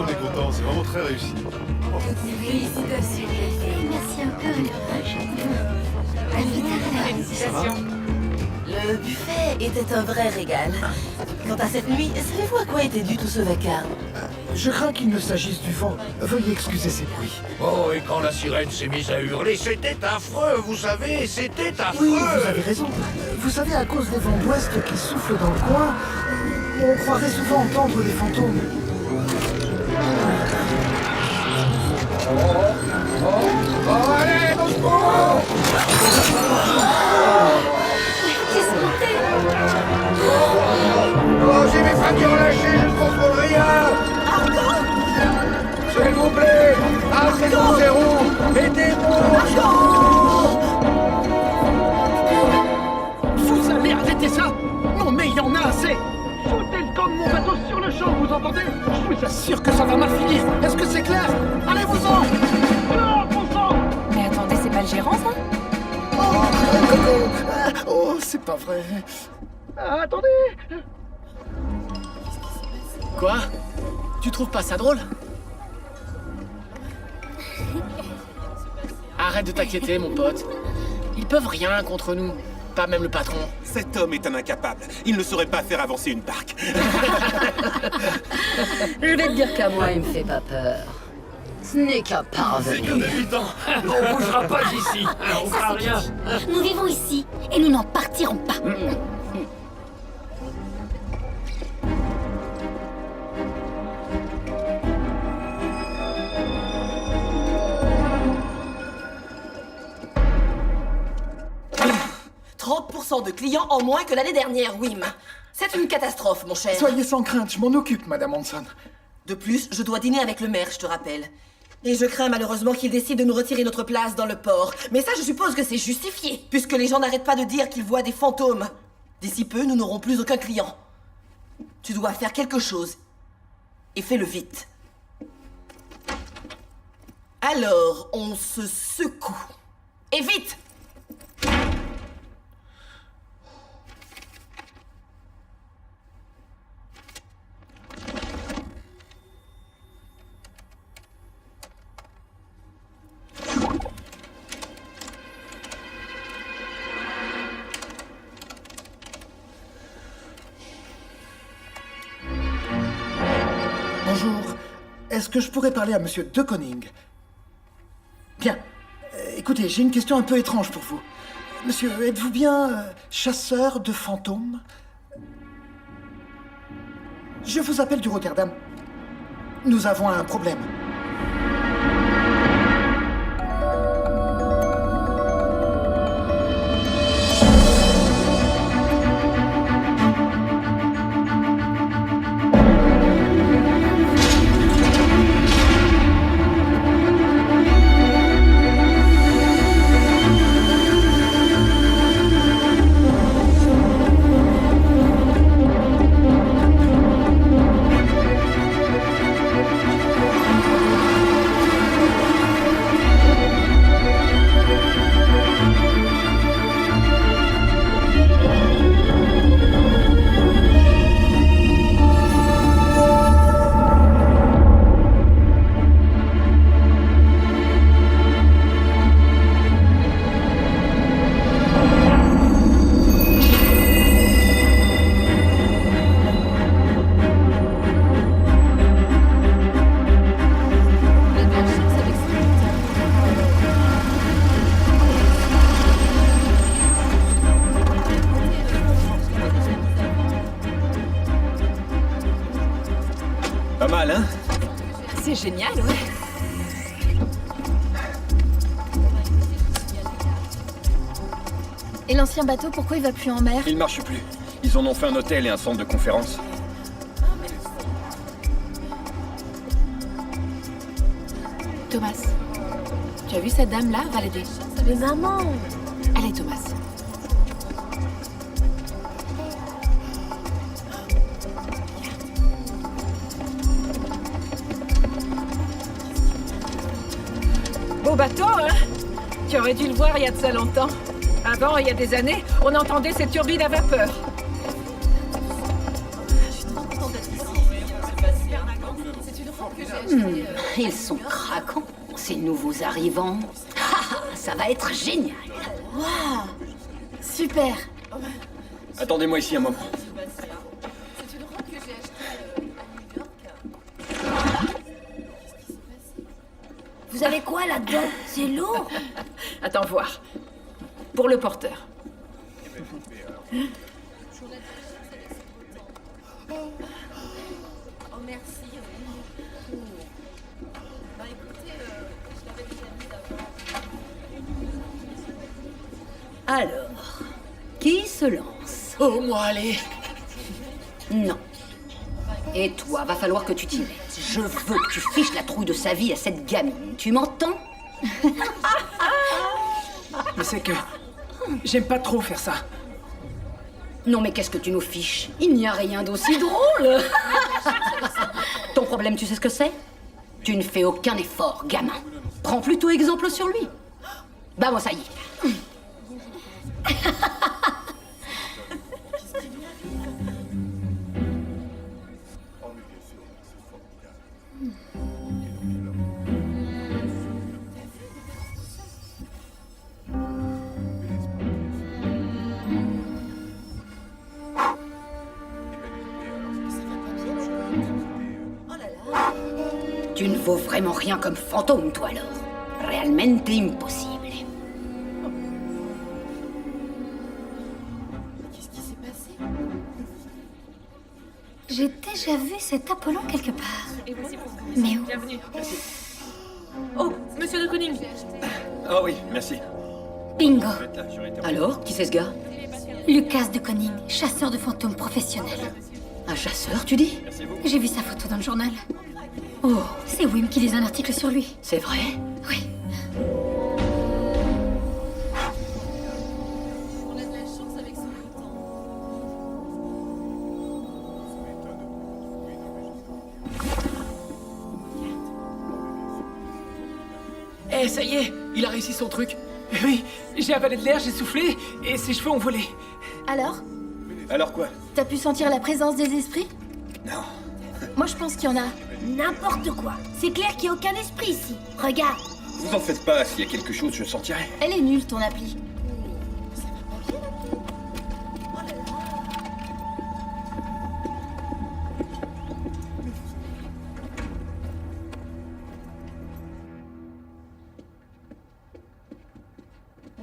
on est content, c'est vraiment très réussi. Félicitations. Merci encore. Félicitations. Le buffet était un vrai régal. Quant à cette nuit, savez-vous à quoi était dû tout ce vacarme? Je crains qu'il ne s'agisse du vent. Veuillez excuser ces bruits. Oh, et quand la sirène s'est mise à hurler, c'était affreux, vous savez, c'était affreux. Oui, vous avez raison. Vous savez, à cause des vents d'ouest qui soufflent dans le coin, on croirait souvent entendre des fantômes. Oh, allez, au secours! Qu'est-ce qu'on fait? Oh, j'ai mes familles relâchées, je ne contrôle rien! S'il vous plaît, assez mon zéro! Aidez-moi! Vous allez arrêter ça? Non mais il y en a assez! Foutez le camp de mon bateau sur le champ, vous entendez? Je vous assure que ça va mal finir. Est-ce que c'est clair? Allez-vous-en! Non, bon sang! Mais attendez, c'est pas le gérant, ça? Oh, c'est pas vrai. Attendez! Quoi? Tu trouves pas ça drôle? Arrête de t'inquiéter, mon pote. Ils peuvent rien contre nous. Pas même le patron. Cet homme est un incapable. Il ne saurait pas faire avancer une barque. Je vais te dire qu'à moi, il me fait pas peur. Ce n'est qu'un parvenu. On bougera pas d'ici. On fera rien. Nous vivons ici et nous n'en partirons pas. De clients en moins que l'année dernière, Wim. C'est une catastrophe, mon cher. Soyez sans crainte, je m'en occupe, Madame Hanson. De plus, je dois dîner avec le maire, je te rappelle. Et je crains malheureusement qu'il décide de nous retirer notre place dans le port. Mais ça, je suppose que c'est justifié, puisque les gens n'arrêtent pas de dire qu'ils voient des fantômes. D'ici peu, nous n'aurons plus aucun client. Tu dois faire quelque chose. Et fais-le vite. Alors, on se secoue. Et vite! Bonjour. Est-ce que je pourrais parler à Monsieur De Koning? Bien. Écoutez, j'ai une question un peu étrange pour vous. Monsieur, êtes-vous bien chasseur de fantômes? Je vous appelle du Rotterdam. Nous avons un problème. Pas mal, hein? C'est génial, ouais. Et l'ancien bateau, pourquoi il va plus en mer? Il marche plus. Ils en ont fait un hôtel et un centre de conférence. Thomas, tu as vu cette dame-là balader? Mais maman! Allez, Thomas. Beau bateau, hein? Tu aurais dû le voir il y a de ça longtemps. Avant, il y a des années, on entendait ces turbines à vapeur. Ils sont craquants, ces nouveaux arrivants. Ça va être génial. Waouh. Super. Attendez-moi ici un moment. Vous avez quoi là-dedans? C'est lourd. Attends voir. Pour le porteur. Alors, qui se lance? Oh, moi, allez. Non. Et toi, va falloir que tu t'y mettes. Je veux que tu fiches la trouille de sa vie à cette gamine. Tu m'entends? Mais c'est que... J'aime pas trop faire ça. Non, mais qu'est-ce que tu nous fiches? Il n'y a rien d'aussi drôle. Ton problème, tu sais ce que c'est? Tu ne fais aucun effort, gamin. Prends plutôt exemple sur lui. Bah, bon, ça y est. Tu ne vaux vraiment rien comme fantôme, toi, alors. Realmente impossible. J'ai déjà vu cet Apollon quelque part. Mais où? Bienvenue. Oh, monsieur de Koning. Ah oui, merci. Bingo. Alors, qui c'est ce gars? Lucas de Koning, chasseur de fantômes professionnel. Un chasseur, tu dis? J'ai vu sa photo dans le journal. Oh, c'est Wim qui lit un article sur lui. C'est vrai? Oui. Eh, ça y est, il a réussi son truc. Oui, j'ai avalé de l'air, j'ai soufflé, et ses cheveux ont volé. Alors? Alors quoi? T'as pu sentir la présence des esprits? Non. Moi, je pense qu'il y en a. N'importe quoi. C'est clair qu'il n'y a aucun esprit ici. Regarde. Vous en faites pas, s'il y a quelque chose, je sentirai. Elle est nulle, ton appli.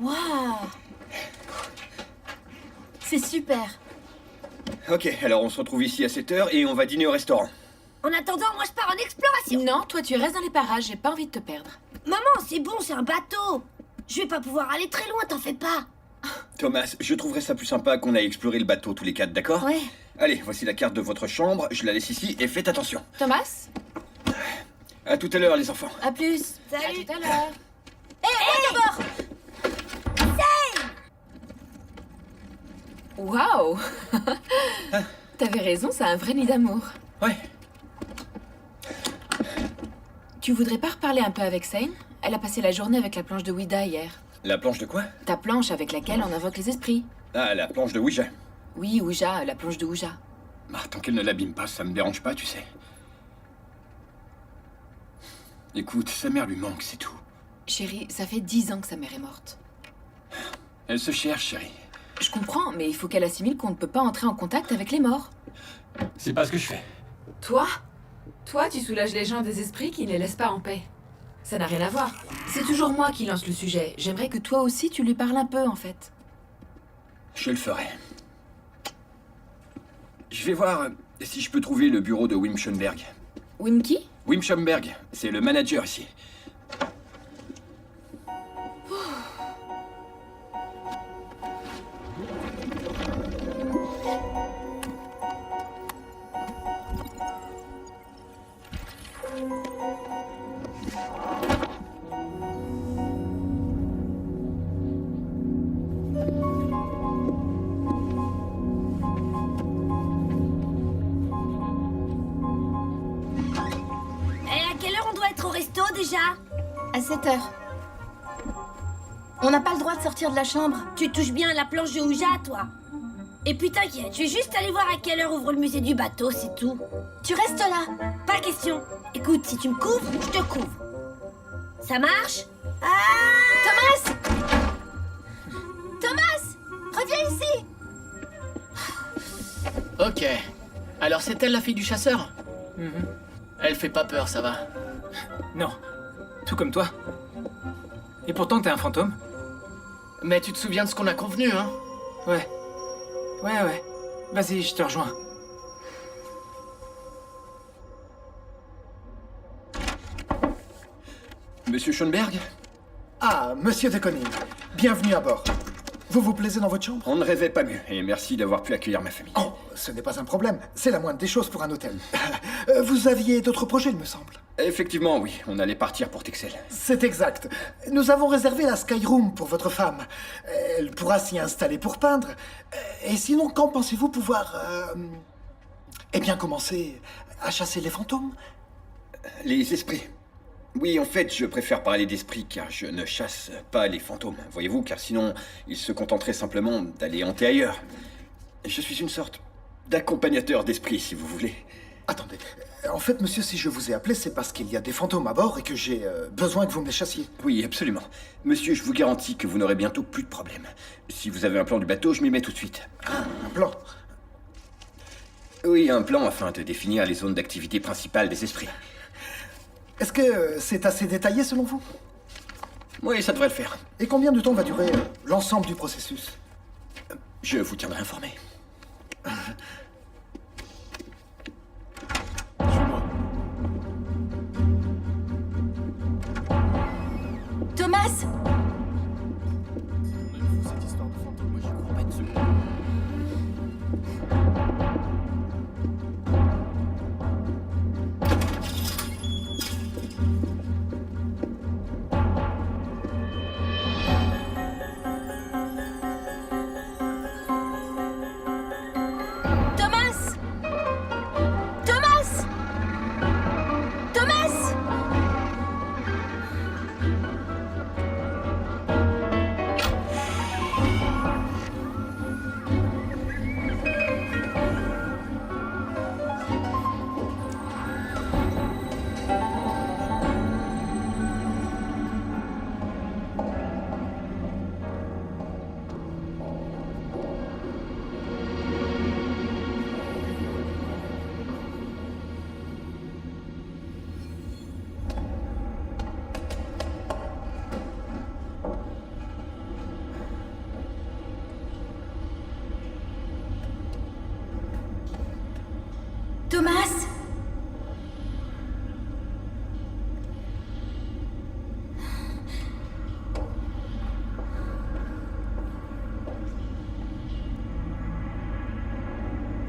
Waouh. C'est super. Ok, alors on se retrouve ici à 7h et on va dîner au restaurant. En attendant, moi je pars en exploration. Non, toi tu restes dans les parages, j'ai pas envie de te perdre. Maman, c'est bon, c'est un bateau. Je vais pas pouvoir aller très loin, t'en fais pas. Thomas, je trouverais ça plus sympa qu'on aille explorer le bateau tous les quatre, d'accord? Ouais. Allez, voici la carte de votre chambre, je la laisse ici et faites attention. Thomas? À tout à l'heure, les enfants. À plus. À tout à l'heure. D'abord. Waouh. T'avais raison, c'est un vrai nid d'amour. Ouais. Tu voudrais pas reparler un peu avec Sane? Elle a passé la journée avec la planche de Ouija hier. La planche de quoi? Ta planche avec laquelle on invoque les esprits. Ah, la planche de Ouija. Oui, Ouija, la planche de Ouija. Bah, tant qu'elle ne l'abîme pas, ça me dérange pas, tu sais. Écoute, sa mère lui manque, c'est tout. Chérie, ça fait 10 ans que sa mère est morte. Elle se cherche, chérie. Je comprends, mais il faut qu'elle assimile qu'on ne peut pas entrer en contact avec les morts. C'est pas ce que je fais. Toi? Toi, tu soulages les gens des esprits qui ne les laissent pas en paix. Ça n'a rien à voir. C'est toujours moi qui lance le sujet. J'aimerais que toi aussi, tu lui parles un peu, en fait. Je le ferai. Je vais voir si je peux trouver le bureau de Wim Schoenberg. Wim qui? Wim Schoenberg, c'est le manager ici. Et à quelle heure on doit être au resto déjà? À 7h. On n'a pas le droit de sortir de la chambre. Tu touches bien à la planche de Ouija, toi. Et puis t'inquiète, je vais juste aller voir à quelle heure ouvre le musée du bateau, c'est tout. Tu restes là. Pas question. Écoute, si tu me couvres, je te couvre. Ça marche? Ah! Thomas! Reviens ici! Ok. Alors c'est elle la fille du chasseur? Elle fait pas peur, ça va. Non. Tout comme toi. Et pourtant, t'es un fantôme. Mais tu te souviens de ce qu'on a convenu, hein? Ouais. Ouais. Vas-y, je te rejoins. Monsieur Schoenberg? Ah, monsieur de Koning. Bienvenue à bord. Vous vous plaisez dans votre chambre? On ne rêvait pas mieux, et merci d'avoir pu accueillir ma famille. Oh, ce n'est pas un problème. C'est la moindre des choses pour un hôtel. Vous aviez d'autres projets, il me semble. Effectivement, oui. On allait partir pour Texel. C'est exact. Nous avons réservé la Sky Room pour votre femme. Elle pourra s'y installer pour peindre. Et sinon, quand pensez-vous pouvoir... eh bien, commencer à chasser les fantômes? Les esprits. Oui, en fait, je préfère parler d'esprits car je ne chasse pas les fantômes, voyez-vous, car sinon, ils se contenteraient simplement d'aller hanter ailleurs. Je suis une sorte d'accompagnateur d'esprit, si vous voulez. Attendez. En fait, monsieur, si je vous ai appelé, c'est parce qu'il y a des fantômes à bord et que j'ai besoin que vous me les chassiez. Oui, absolument. Monsieur, je vous garantis que vous n'aurez bientôt plus de problème. Si vous avez un plan du bateau, je m'y mets tout de suite. Ah, un plan? Oui, un plan afin de définir les zones d'activité principales des esprits. Est-ce que c'est assez détaillé selon vous? Oui, ça devrait le faire. Et combien de temps va durer l'ensemble du processus? Je vous tiendrai informé. Thomas! Cette histoire de fantôme, moi j'y crois pas une seconde. Thomas! Thomas! Thomas! Thomas!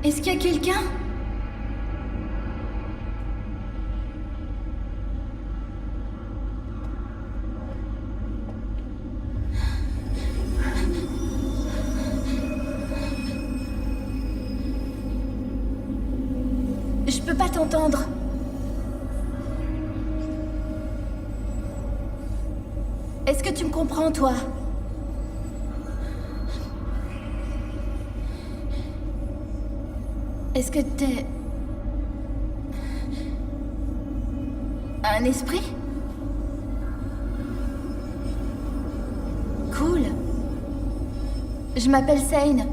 Est-ce qu'il y a quelqu'un? Je peux pas t'entendre. Est-ce que tu me comprends, toi? Est-ce que t'es... un esprit? Cool. Je m'appelle Sane.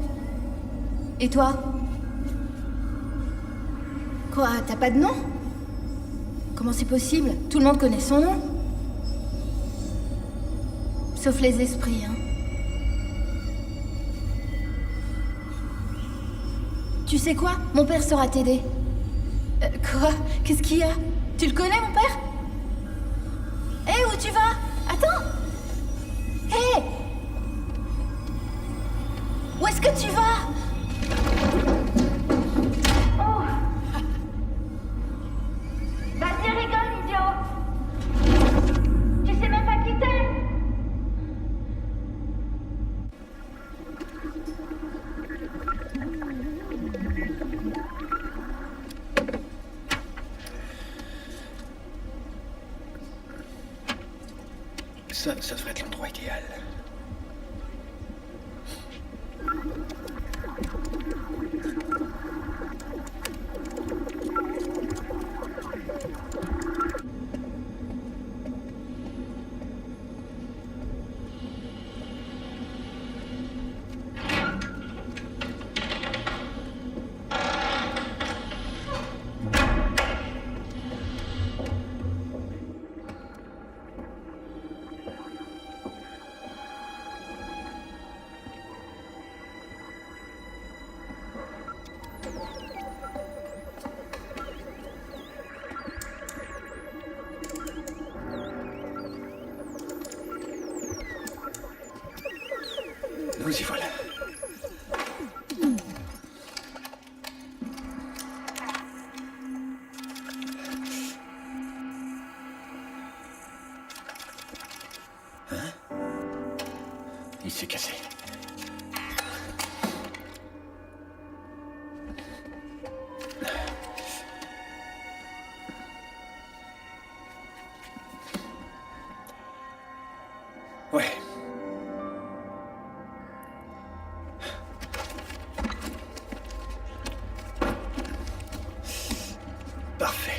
Et toi? Quoi, t'as pas de nom? Comment c'est possible? Tout le monde connaît son nom. Sauf les esprits, hein. Tu sais quoi? Mon père saura t'aider. Quoi? Qu'est-ce qu'il y a? Tu le connais, mon père? Hé, où tu vas? Attends! Hé! Où est-ce que tu vas? Vas-y, rigole, idiot! Tu sais même pas qui t'es! Ça devrait être l'endroit idéal. Vous y voilà. Il s'est cassé. Ouais. Parfait.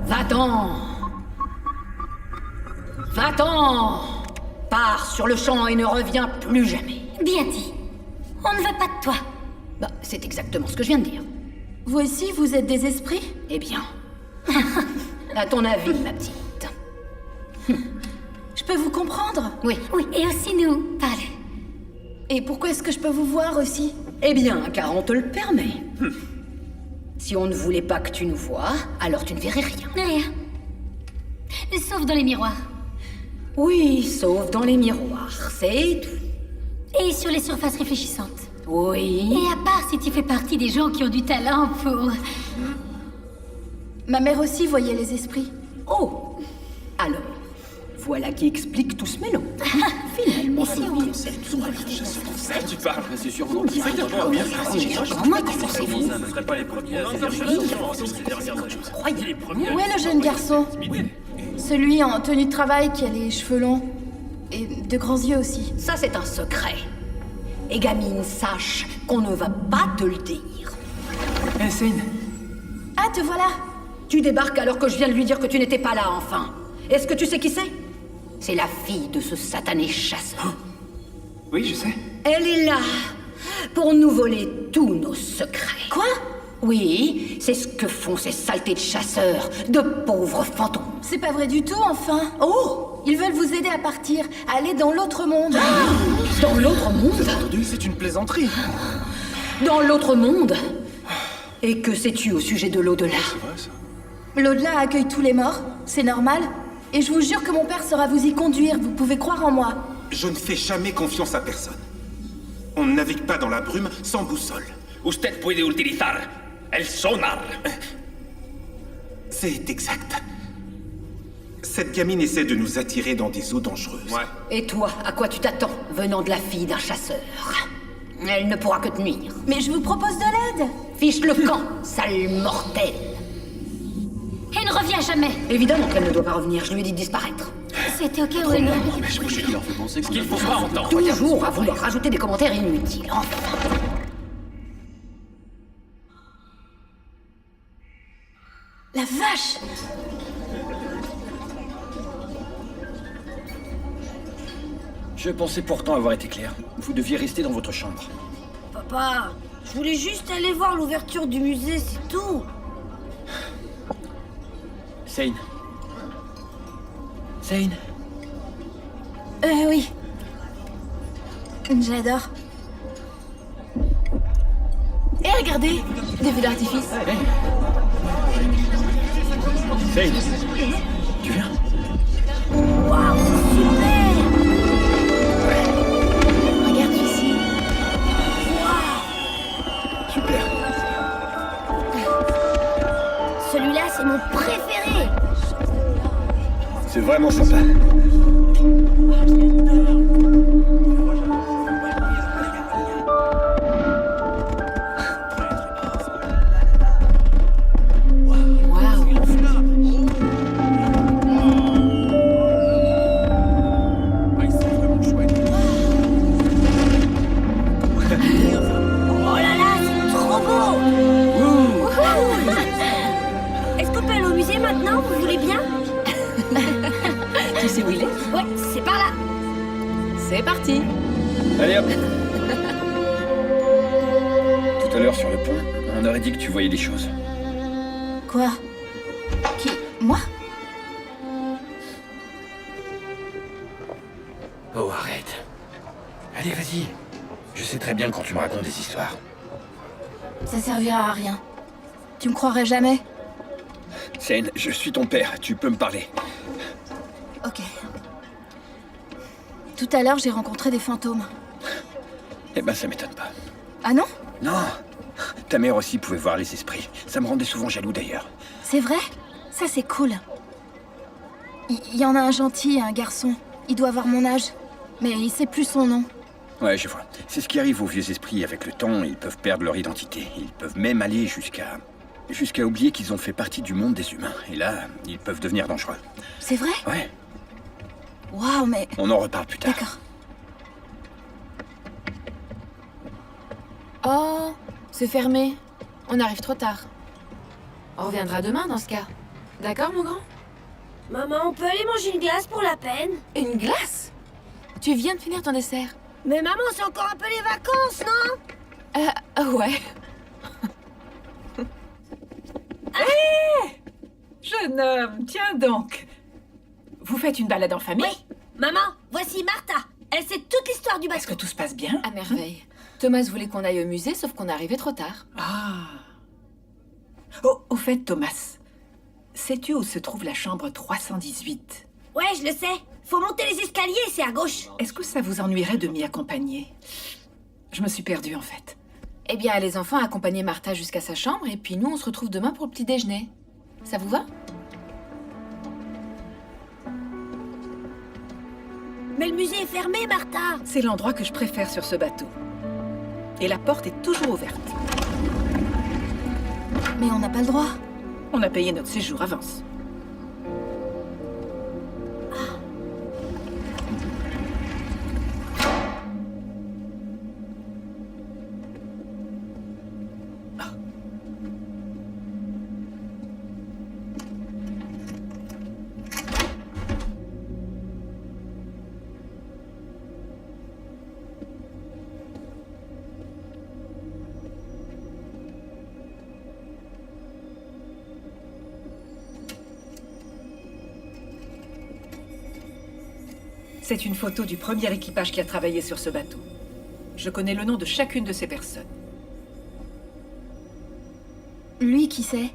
Va-t'en! Va-t'en! Pars sur le champ et ne reviens plus jamais. Bien dit. On ne veut pas de toi. Bah, c'est exactement ce que je viens de dire. Vous aussi, vous êtes des esprits? Eh bien. À ton avis, ma petite. Je peux vous comprendre? Oui. Oui, et aussi nous, parle. Et pourquoi est-ce que je peux vous voir aussi? Eh bien, car on te le permet. Si on ne voulait pas que tu nous vois, alors tu ne verrais rien. Rien. Sauf dans les miroirs. Oui, sauf dans les miroirs, c'est tout. Et sur les surfaces réfléchissantes. Oui. Et à part si tu fais partie des gens qui ont du talent pour... Ma mère aussi voyait les esprits. Oh. Alors, voilà qui explique tout ce mélange. Finalement, si on... Tu parles, c'est sûr. Comment pensez-vous? Où est le jeune garçon? Celui en tenue de travail qui a les cheveux longs. Et de grands yeux aussi. Ça, c'est un secret. Et gamine, sache qu'on ne va pas te le dire. Hé, Seine. Ah, te voilà. Tu débarques alors que je viens de lui dire que tu n'étais pas là, enfin. Est-ce que tu sais qui c'est? C'est la fille de ce satané chasseur. Oui, je sais. Elle est là pour nous voler tous nos secrets. Quoi? Oui, c'est ce que font ces saletés de chasseurs, de pauvres fantômes. C'est pas vrai du tout, enfin. Oh! Ils veulent vous aider à partir, à aller dans l'autre monde. Dans l'autre monde? Entendu, c'est une plaisanterie. Dans l'autre monde? Et que sais-tu au sujet de l'au-delà? C'est vrai, ça. L'au-delà accueille tous les morts, c'est normal. Et je vous jure que mon père saura vous y conduire, vous pouvez croire en moi. Je ne fais jamais confiance à personne. On ne navigue pas dans la brume sans boussole. Usted puede utilizar el sonar. C'est exact. Cette gamine essaie de nous attirer dans des eaux dangereuses. Ouais. Et toi, à quoi tu t'attends, venant de la fille d'un chasseur? Elle ne pourra que te nuire. Mais je vous propose de l'aide. Fiche le camp, sale mortel. Elle ne revient jamais. Évidemment qu'elle ne doit pas revenir, je lui ai dit de disparaître. C'était ok ou non? Ce qu'il faut pas entendre. Toujours à vouloir rajouter des commentaires inutiles, enfin. La vache! Je pensais pourtant avoir été clair. Vous deviez rester dans votre chambre. Papa, je voulais juste aller voir l'ouverture du musée, c'est tout. Seine. Seine. Oui. J'adore. Et regardez, des feux d'artifice. Seine. Tu viens? Waouh, super! Regarde ici. Waouh! Super. Celui-là, c'est mon préféré! C'est vraiment sympa. Oh là là, c'est trop beau! Est-ce qu'on peut aller au musée maintenant, vous voulez bien? Tu sais où il est? Ouais, c'est par là! C'est parti. Allez hop. Tout à l'heure sur le pont, on aurait dit que tu voyais des choses. Quoi? Qui? Moi? Oh, arrête. Allez, vas-y. Je sais très bien quand tu me racontes des histoires. Ça servira à rien. Tu me croirais jamais? Sen, je suis ton père, tu peux me parler. Ok. Tout à l'heure, j'ai rencontré des fantômes. Eh ben, ça m'étonne pas. Ah non? Non. Ta mère aussi pouvait voir les esprits. Ça me rendait souvent jaloux d'ailleurs. C'est vrai? Ça, c'est cool. Il y en a un gentil, un garçon. Il doit avoir mon âge. Mais il sait plus son nom. Ouais, je vois. C'est ce qui arrive aux vieux esprits avec le temps. Ils peuvent perdre leur identité. Ils peuvent même aller jusqu'à oublier qu'ils ont fait partie du monde des humains. Et là, ils peuvent devenir dangereux. C'est vrai? Ouais. Waouh, mais... On en reparle plus tard. D'accord. Oh, c'est fermé. On arrive trop tard. On reviendra demain dans ce cas. D'accord, mon grand? Maman, on peut aller manger une glace pour la peine? Une glace? Tu viens de finir ton dessert. Mais maman, c'est encore un peu les vacances, non? Ouais. Hé! Jeune homme, tiens donc. Vous faites une balade en famille? Oui. Maman, voici Martha. Elle sait toute l'histoire du bateau. Est-ce que tout se passe bien? À merveille. Thomas voulait qu'on aille au musée, sauf qu'on est arrivé trop tard. Ah. Oh, au fait, Thomas, sais-tu où se trouve la chambre 318? Ouais, je le sais. Faut monter les escaliers, c'est à gauche. Est-ce que ça vous ennuierait de m'y accompagner? Je me suis perdue, en fait. Eh bien, les enfants accompagnaient Martha jusqu'à sa chambre, et puis nous, on se retrouve demain pour le petit déjeuner. Ça vous va? Mais le musée est fermé, Martha. C'est l'endroit que je préfère sur ce bateau. Et la porte est toujours ouverte. Mais on n'a pas le droit. On a payé notre séjour avance. C'est une photo du premier équipage qui a travaillé sur ce bateau. Je connais le nom de chacune de ces personnes. Lui, qui c'est?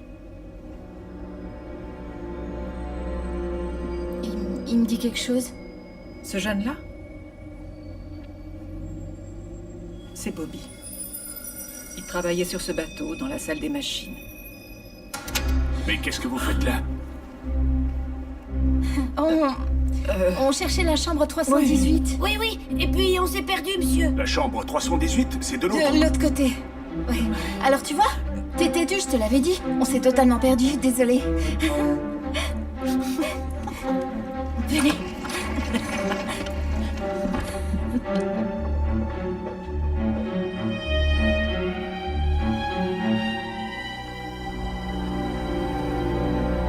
Il me dit quelque chose? Ce jeune-là? C'est Bobby. Il travaillait sur ce bateau, dans la salle des machines. Mais qu'est-ce que vous faites là? On cherchait la chambre 318. Oui, oui. Et puis, on s'est perdu, monsieur. La chambre 318, c'est de l'autre. De l'autre côté. Ouais. Alors, tu vois? T'es têtu, je te l'avais dit. On s'est totalement perdu, désolé. Venez.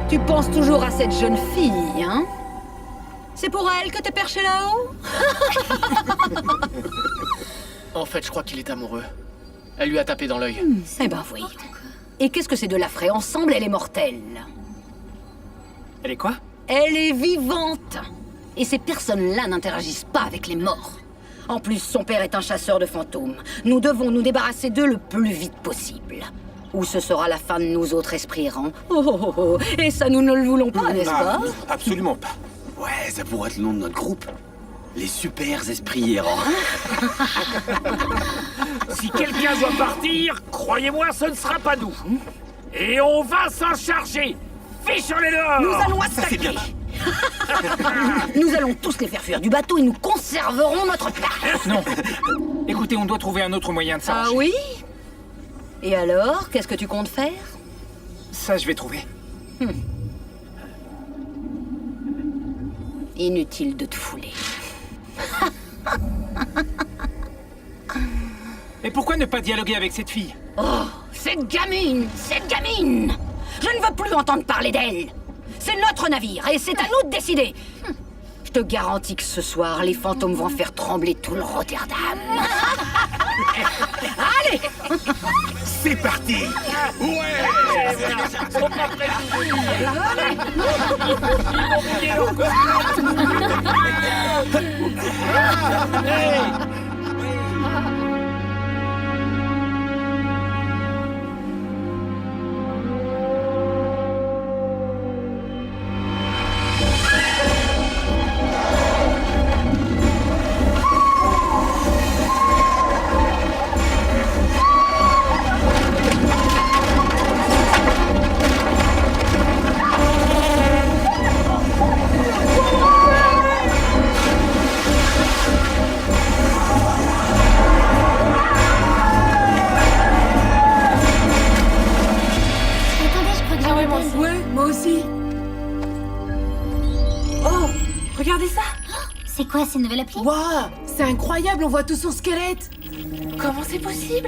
Tu penses toujours à cette jeune fille, hein? C'est pour elle que t'es perché là-haut? En fait, je crois qu'il est amoureux. Elle lui a tapé dans l'œil. Eh ben oui. Et qu'est-ce que c'est de la fraie? Ensemble, elle est mortelle. Elle est quoi? Elle est vivante. Et ces personnes-là n'interagissent pas avec les morts. En plus, son père est un chasseur de fantômes. Nous devons nous débarrasser d'eux le plus vite possible. Ou ce sera la fin de nous autres esprits errants. Oh, oh, oh, oh. Et ça, nous ne le voulons pas, n'est-ce pas? Absolument pas. Ouais, ça pourrait être le nom de notre groupe. Les super esprits errants. Si quelqu'un doit partir, croyez-moi, ce ne sera pas nous. Et on va s'en charger. Fichons-les dehors. Nous allons attaquer. Nous allons tous les faire fuir du bateau et nous conserverons notre place. Non. Écoutez, on doit trouver un autre moyen de s'arranger. Ah oui? Et alors, qu'est-ce que tu comptes faire? Ça, je vais trouver. Inutile de te fouler. Et pourquoi ne pas dialoguer avec cette fille? Oh, cette gamine! Cette gamine! Je ne veux plus entendre parler d'elle. C'est notre navire et c'est à nous de décider. Je te garantis que ce soir, les fantômes vont faire trembler tout le Rotterdam. Allez! C'est parti! Ouais! C'est quoi cette nouvelle appli? Waouh! C'est incroyable, on voit tout son squelette! Comment c'est possible?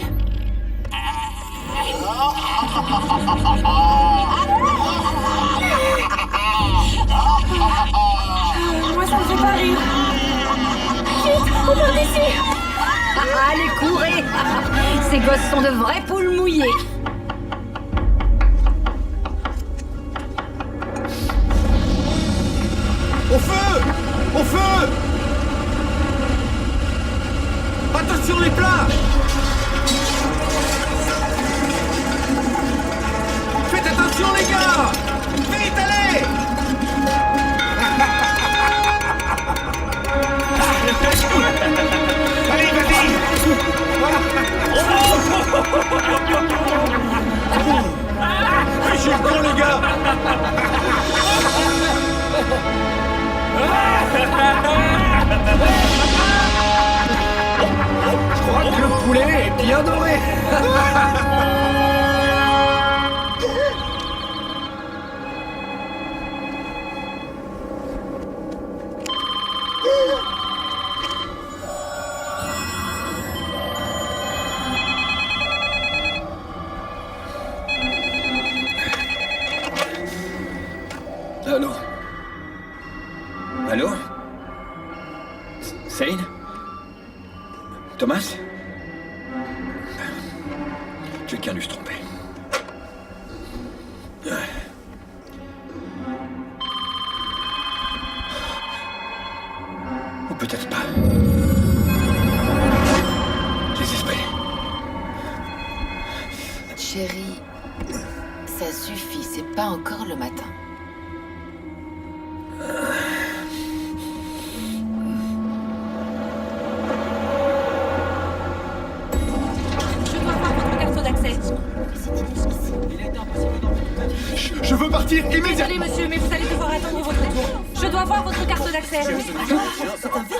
Moi, ça me fait pas rire. Vite, on part d'ici! Allez, courez! Ces gosses sont de vraies poules mouillées. Au feu! Au feu! Attention les plats! Faites attention les gars! Vite, allez! Allez, vas-y! Je suis con les gars! Je crois que le poulet est bien doré. Allô? Allô? Céline? Thomas? Quelqu'un a dû se tromper. Ou peut-être pas. Les esprits. Chérie, ça suffit, c'est pas encore le matin. Je veux partir immédiatement. Désolé, monsieur, mais vous allez devoir attendre votre tour. Je dois voir votre carte d'accès.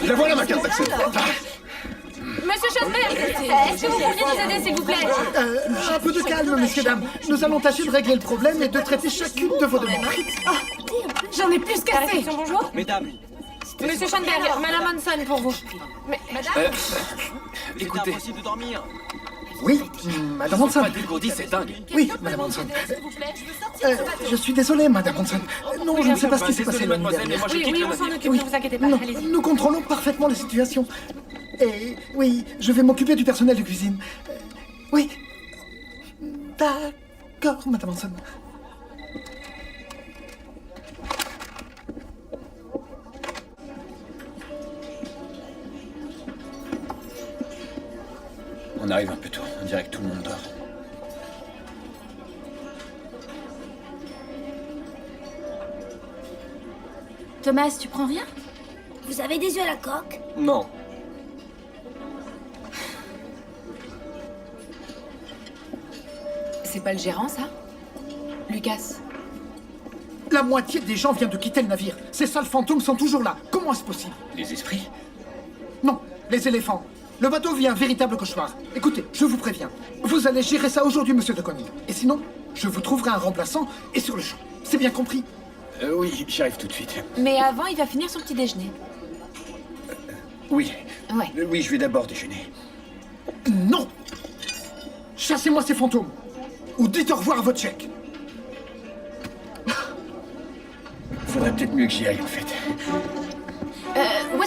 La voilà ma carte d'accès. Monsieur Schoenberg, est-ce que vous pourriez nous aider, s'il vous plaît? Un peu de calme, messieurs, dames. Nous allons tâcher de régler le problème et de traiter chacune de vos demandes. J'en ai plus qu'assez. Bonjour. Mesdames. Monsieur Schoenberg, Madame Hanson pour vous. Mais, madame Écoutez. Impossible de dormir. Oui, Madame Hanson. Pas dégourdi, c'est dingue. Oui, Madame Hanson. Je suis désolé, Madame Hanson. Non, je ne sais pas ce qui s'est passé la nuit dernière. Oui, on s'en occupe, ne vous inquiétez pas. Non, Allez-y. nous contrôlons parfaitement la situation. Et oui, je vais m'occuper du personnel de cuisine. Oui. D'accord, Madame Hanson. On arrive un peu tôt, on dirait que tout le monde dort. Thomas, tu prends rien? Vous avez des yeux à la coque? Non. C'est pas le gérant, ça? Lucas? La moitié des gens vient de quitter le navire. Ces sales fantômes sont toujours là. Comment est-ce possible? Les esprits? Non, les éléphants. Le bateau vit un véritable cauchemar. Écoutez, je vous préviens. Vous allez gérer ça aujourd'hui, monsieur de Koning. Et sinon, je vous trouverai un remplaçant et sur le champ. C'est bien compris? Oui, j'y arrive tout de suite. Mais avant, il va finir son petit déjeuner. Oui. Ouais. Oui, je vais d'abord déjeuner. Non! Chassez-moi ces fantômes. Ou dites au revoir à votre chèque. Faudrait peut-être mieux que j'y aille, en fait.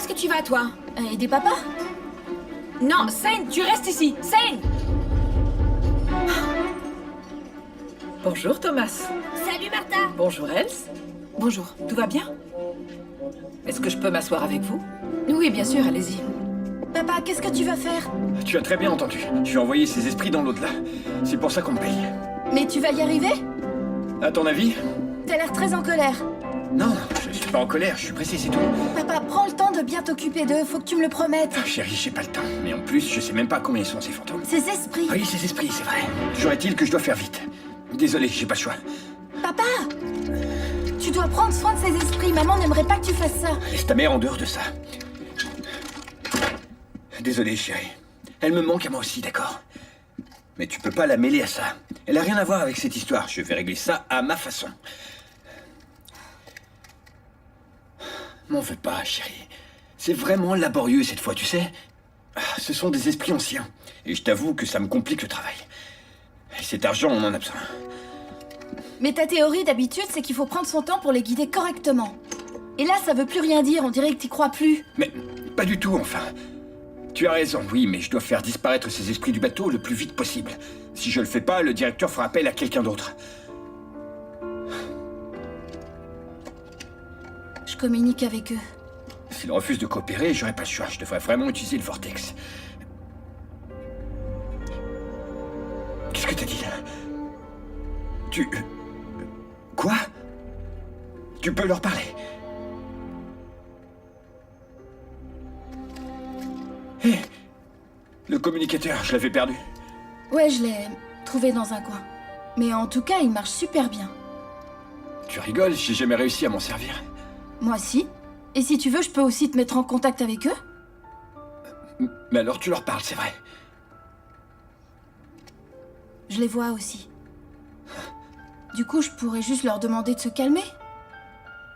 est-ce que tu vas, toi? Aider papa? Non, Zane, tu restes ici. Zane! Bonjour Thomas. Salut Martha. Bonjour Else. Bonjour. Tout va bien? Est-ce que je peux m'asseoir avec vous? Oui, bien sûr, allez-y. Papa, qu'est-ce que tu vas faire? Tu as très bien entendu. Je vais envoyer ces esprits dans l'au-delà. C'est pour ça qu'on me paye. Mais tu vas y arriver? À ton avis? T'as l'air très en colère. Non, je suis pas en colère, je suis pressé, c'est tout. Papa, prends le temps de bien t'occuper d'eux, faut que tu me le promettes. Chérie, j'ai pas le temps. Mais en plus, je sais même pas combien ils sont, ces fantômes. Ces esprits. Oui, ces esprits, c'est vrai. Toujours est-il que je dois faire vite. Désolé, j'ai pas le choix. Papa! Tu dois prendre soin de ces esprits. Maman n'aimerait pas que tu fasses ça. Laisse ta mère en dehors de ça. Désolé, chérie. Elle me manque à moi aussi, d'accord? Mais tu peux pas la mêler à ça. Elle a rien à voir avec cette histoire. Je vais régler ça à ma façon. M'en veux pas, chérie. C'est vraiment laborieux cette fois, tu sais. Ce sont des esprits anciens. Et je t'avoue que ça me complique le travail. Et cet argent, on en a besoin. Mais ta théorie d'habitude, c'est qu'il faut prendre son temps pour les guider correctement. Et là, ça veut plus rien dire, on dirait que t'y crois plus. Mais pas du tout, enfin. Tu as raison, oui, mais je dois faire disparaître ces esprits du bateau le plus vite possible. Si je le fais pas, le directeur fera appel à quelqu'un d'autre. Je communique avec eux. S'ils refusent de coopérer, j'aurai pas le choix. Je devrais vraiment utiliser le vortex. Qu'est-ce que t'as dit, là? Quoi? Tu peux leur parler? Hé! Le communicateur, je l'avais perdu. Ouais, je l'ai trouvé dans un coin. Mais en tout cas, il marche super bien. Tu rigoles, j'ai jamais réussi à m'en servir. Moi si. Et si tu veux, je peux aussi te mettre en contact avec eux. Mais alors tu leur parles, c'est vrai. Je les vois aussi. Du coup, je pourrais juste leur demander de se calmer.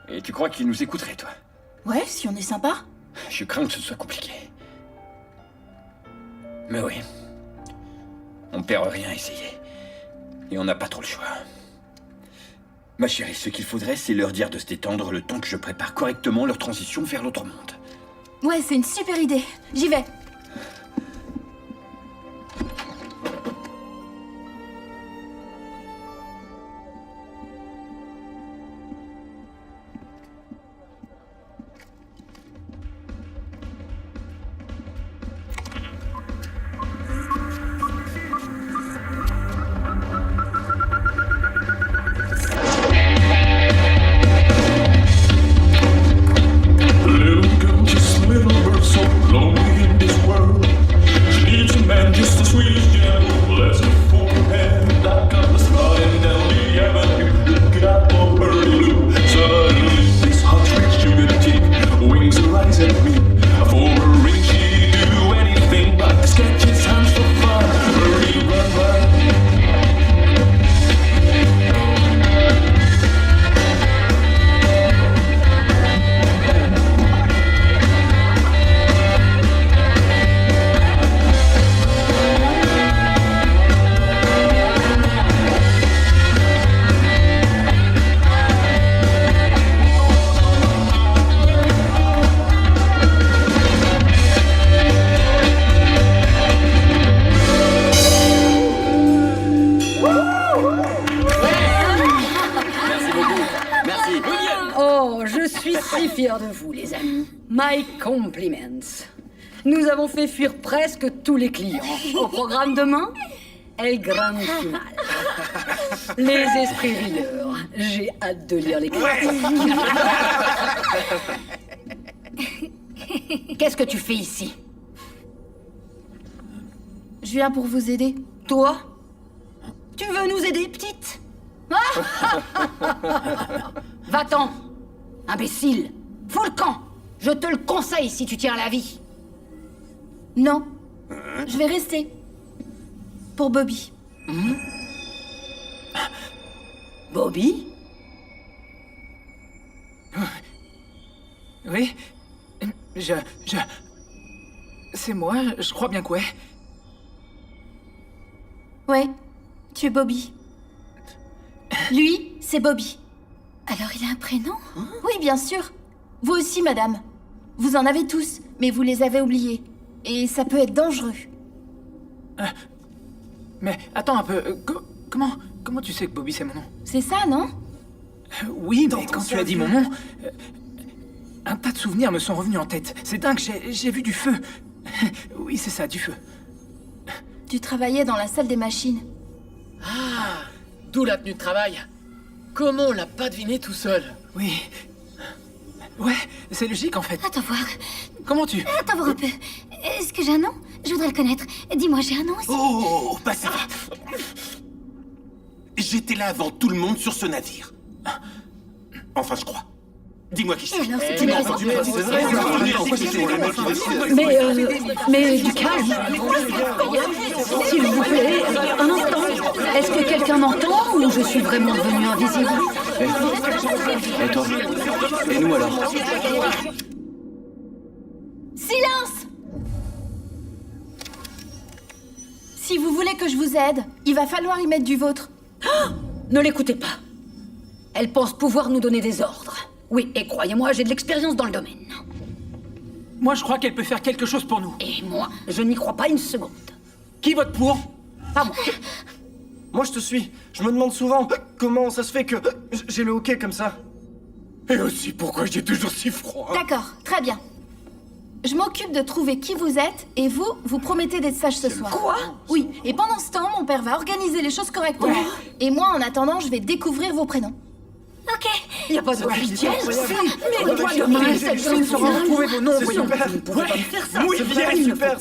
Et tu crois qu'ils nous écouteraient, toi? Ouais, si on est sympa. Je crains que ce soit compliqué. Mais oui. On perd rien à essayer. Et on n'a pas trop le choix. Ma chérie, ce qu'il faudrait, c'est leur dire de se détendre le temps que je prépare correctement leur transition vers l'autre monde. Ouais, c'est une super idée. J'y vais. De vous, les amis. My compliments. Nous avons fait fuir presque tous les clients. Au programme demain, El Gran Final. Les esprits rieurs. J'ai hâte de lire les critiques. Qu'est-ce que tu fais ici? Je viens pour vous aider. Toi? Tu veux nous aider, petite? Va-t'en, imbécile. Fous le camp! Je te le conseille si tu tiens la vie. Non. Je vais rester. Pour Bobby. Bobby? Oui. C'est moi, je crois bien que ouais. Ouais, tu es Bobby. Lui, c'est Bobby. Alors il a un prénom? Oui, bien sûr. Vous aussi, madame. Vous en avez tous, mais vous les avez oubliés. Et ça peut être dangereux. Mais attends un peu, comment tu sais que Bobby c'est mon nom? C'est ça, non? Oui, mais quand tu as dit mon nom, un tas de souvenirs me sont revenus en tête. C'est dingue, j'ai vu du feu. Oui, c'est ça, du feu. Tu travaillais dans la salle des machines. Ah, d'où la tenue de travail. Comment on l'a pas deviné tout seul? Oui. Ouais, c'est logique en fait. Attends voir. Comment tu... Attends voir un peu. Est-ce que j'ai un nom? Je voudrais le connaître. Dis-moi, j'ai un nom aussi. Oh, bah ça va. J'étais là avant tout le monde sur ce navire. Enfin, je crois. Dis-moi qui je suis. Alors, c'est Tu une m'as raison. entendu Mais du calme. S'il vous plaît, un instant. Est-ce que quelqu'un m'entend ou je suis vraiment devenue invisible? Et toi? Et nous alors? Silence! Si vous voulez que je vous aide, il va falloir y mettre du vôtre. Oh, ne l'écoutez pas. Elle pense pouvoir nous donner des ordres. Oui, et croyez-moi, j'ai de l'expérience dans le domaine. Moi, je crois qu'elle peut faire quelque chose pour nous. Et moi, je n'y crois pas une seconde. Qui vote pour? Pas moi. Moi, je te suis. Je me demande souvent comment ça se fait que j'ai le hockey comme ça. Et aussi, pourquoi j'ai toujours si froid? D'accord, très bien. Je m'occupe de trouver qui vous êtes, et vous promettez d'être sage ce soir. Quoi? Oui, et pendant ce temps, mon père va organiser les choses correctement. Et moi, en attendant, je vais découvrir vos prénoms. Ok. Il n'y a pas de rituel. Mais Mais toi, demain, quelqu'un saura retrouver vos noms. C'est super. Vous ne pouvez pas me faire ça. Oui, bien, super.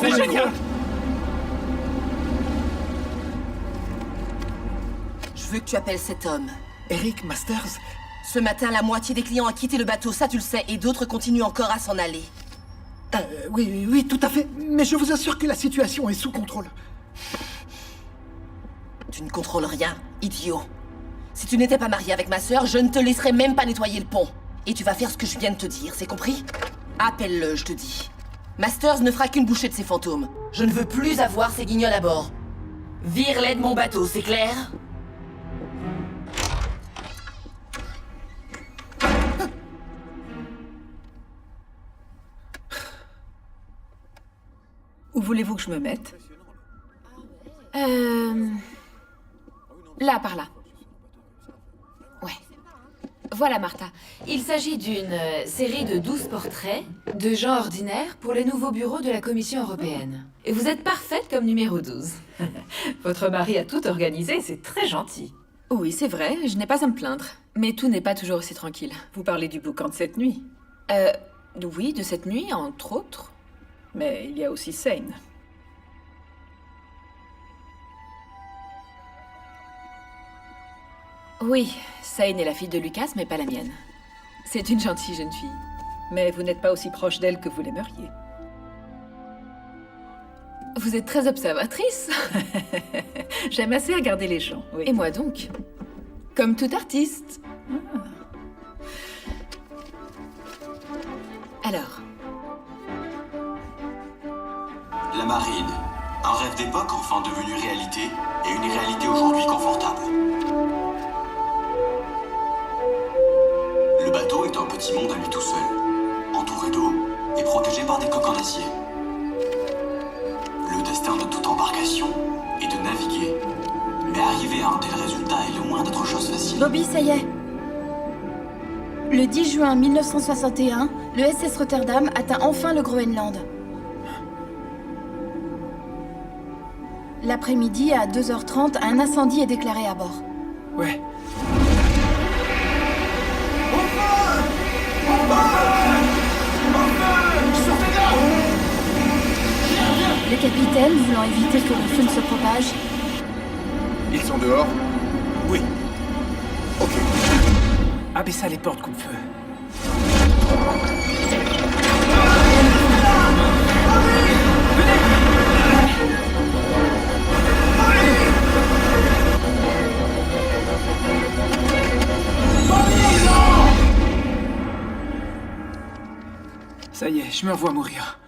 C'est génial. Je veux que tu appelles cet homme. Eric Masters? Ce matin, la moitié des clients a quitté le bateau, ça tu le sais, et d'autres continuent encore à s'en aller. Oui, tout à fait. Mais je vous assure que la situation est sous contrôle. Tu ne contrôles rien, idiot. Si tu n'étais pas marié avec ma sœur, je ne te laisserais même pas nettoyer le pont. Et tu vas faire ce que je viens de te dire, c'est compris? Appelle-le, je te dis. Masters ne fera qu'une bouchée de ces fantômes. Je ne veux plus avoir ces guignols à bord. Vire-les de mon bateau, c'est clair? Où voulez-vous que je me mette? Là, par là. Ouais. Voilà, Martha. Il s'agit d'une série de 12 portraits de gens ordinaires pour les nouveaux bureaux de la Commission européenne. Et vous êtes parfaite comme numéro 12. Votre mari a tout organisé, c'est très gentil. Oui, c'est vrai, je n'ai pas à me plaindre. Mais tout n'est pas toujours aussi tranquille. Vous parlez du boucan de cette nuit. Oui, de cette nuit, entre autres. Mais il y a aussi Sane. Oui, Sane est la fille de Lucas, mais pas la mienne. C'est une gentille jeune fille. Mais vous n'êtes pas aussi proche d'elle que vous l'aimeriez. Vous êtes très observatrice. J'aime assez regarder les gens, oui. Et moi donc. Comme tout artiste. Alors. La marine. Un rêve d'époque enfin devenu réalité, et une réalité aujourd'hui confortable. Le bateau est un petit monde à lui tout seul, entouré d'eau et protégé par des coques en acier. Le destin de toute embarcation est de naviguer, mais arriver à un tel résultat est loin d'être chose facile. Bobby, ça y est. Le 10 juin 1961, le SS Rotterdam atteint enfin le Groenland. L'après-midi, à 2h30, un incendie est déclaré à bord. Ouais. Les capitaines, voulant éviter que le feu ne se propage, Ils sont dehors? Oui. Ok. Abaissa les portes, coupe-feu. Ça y est, je me revois mourir.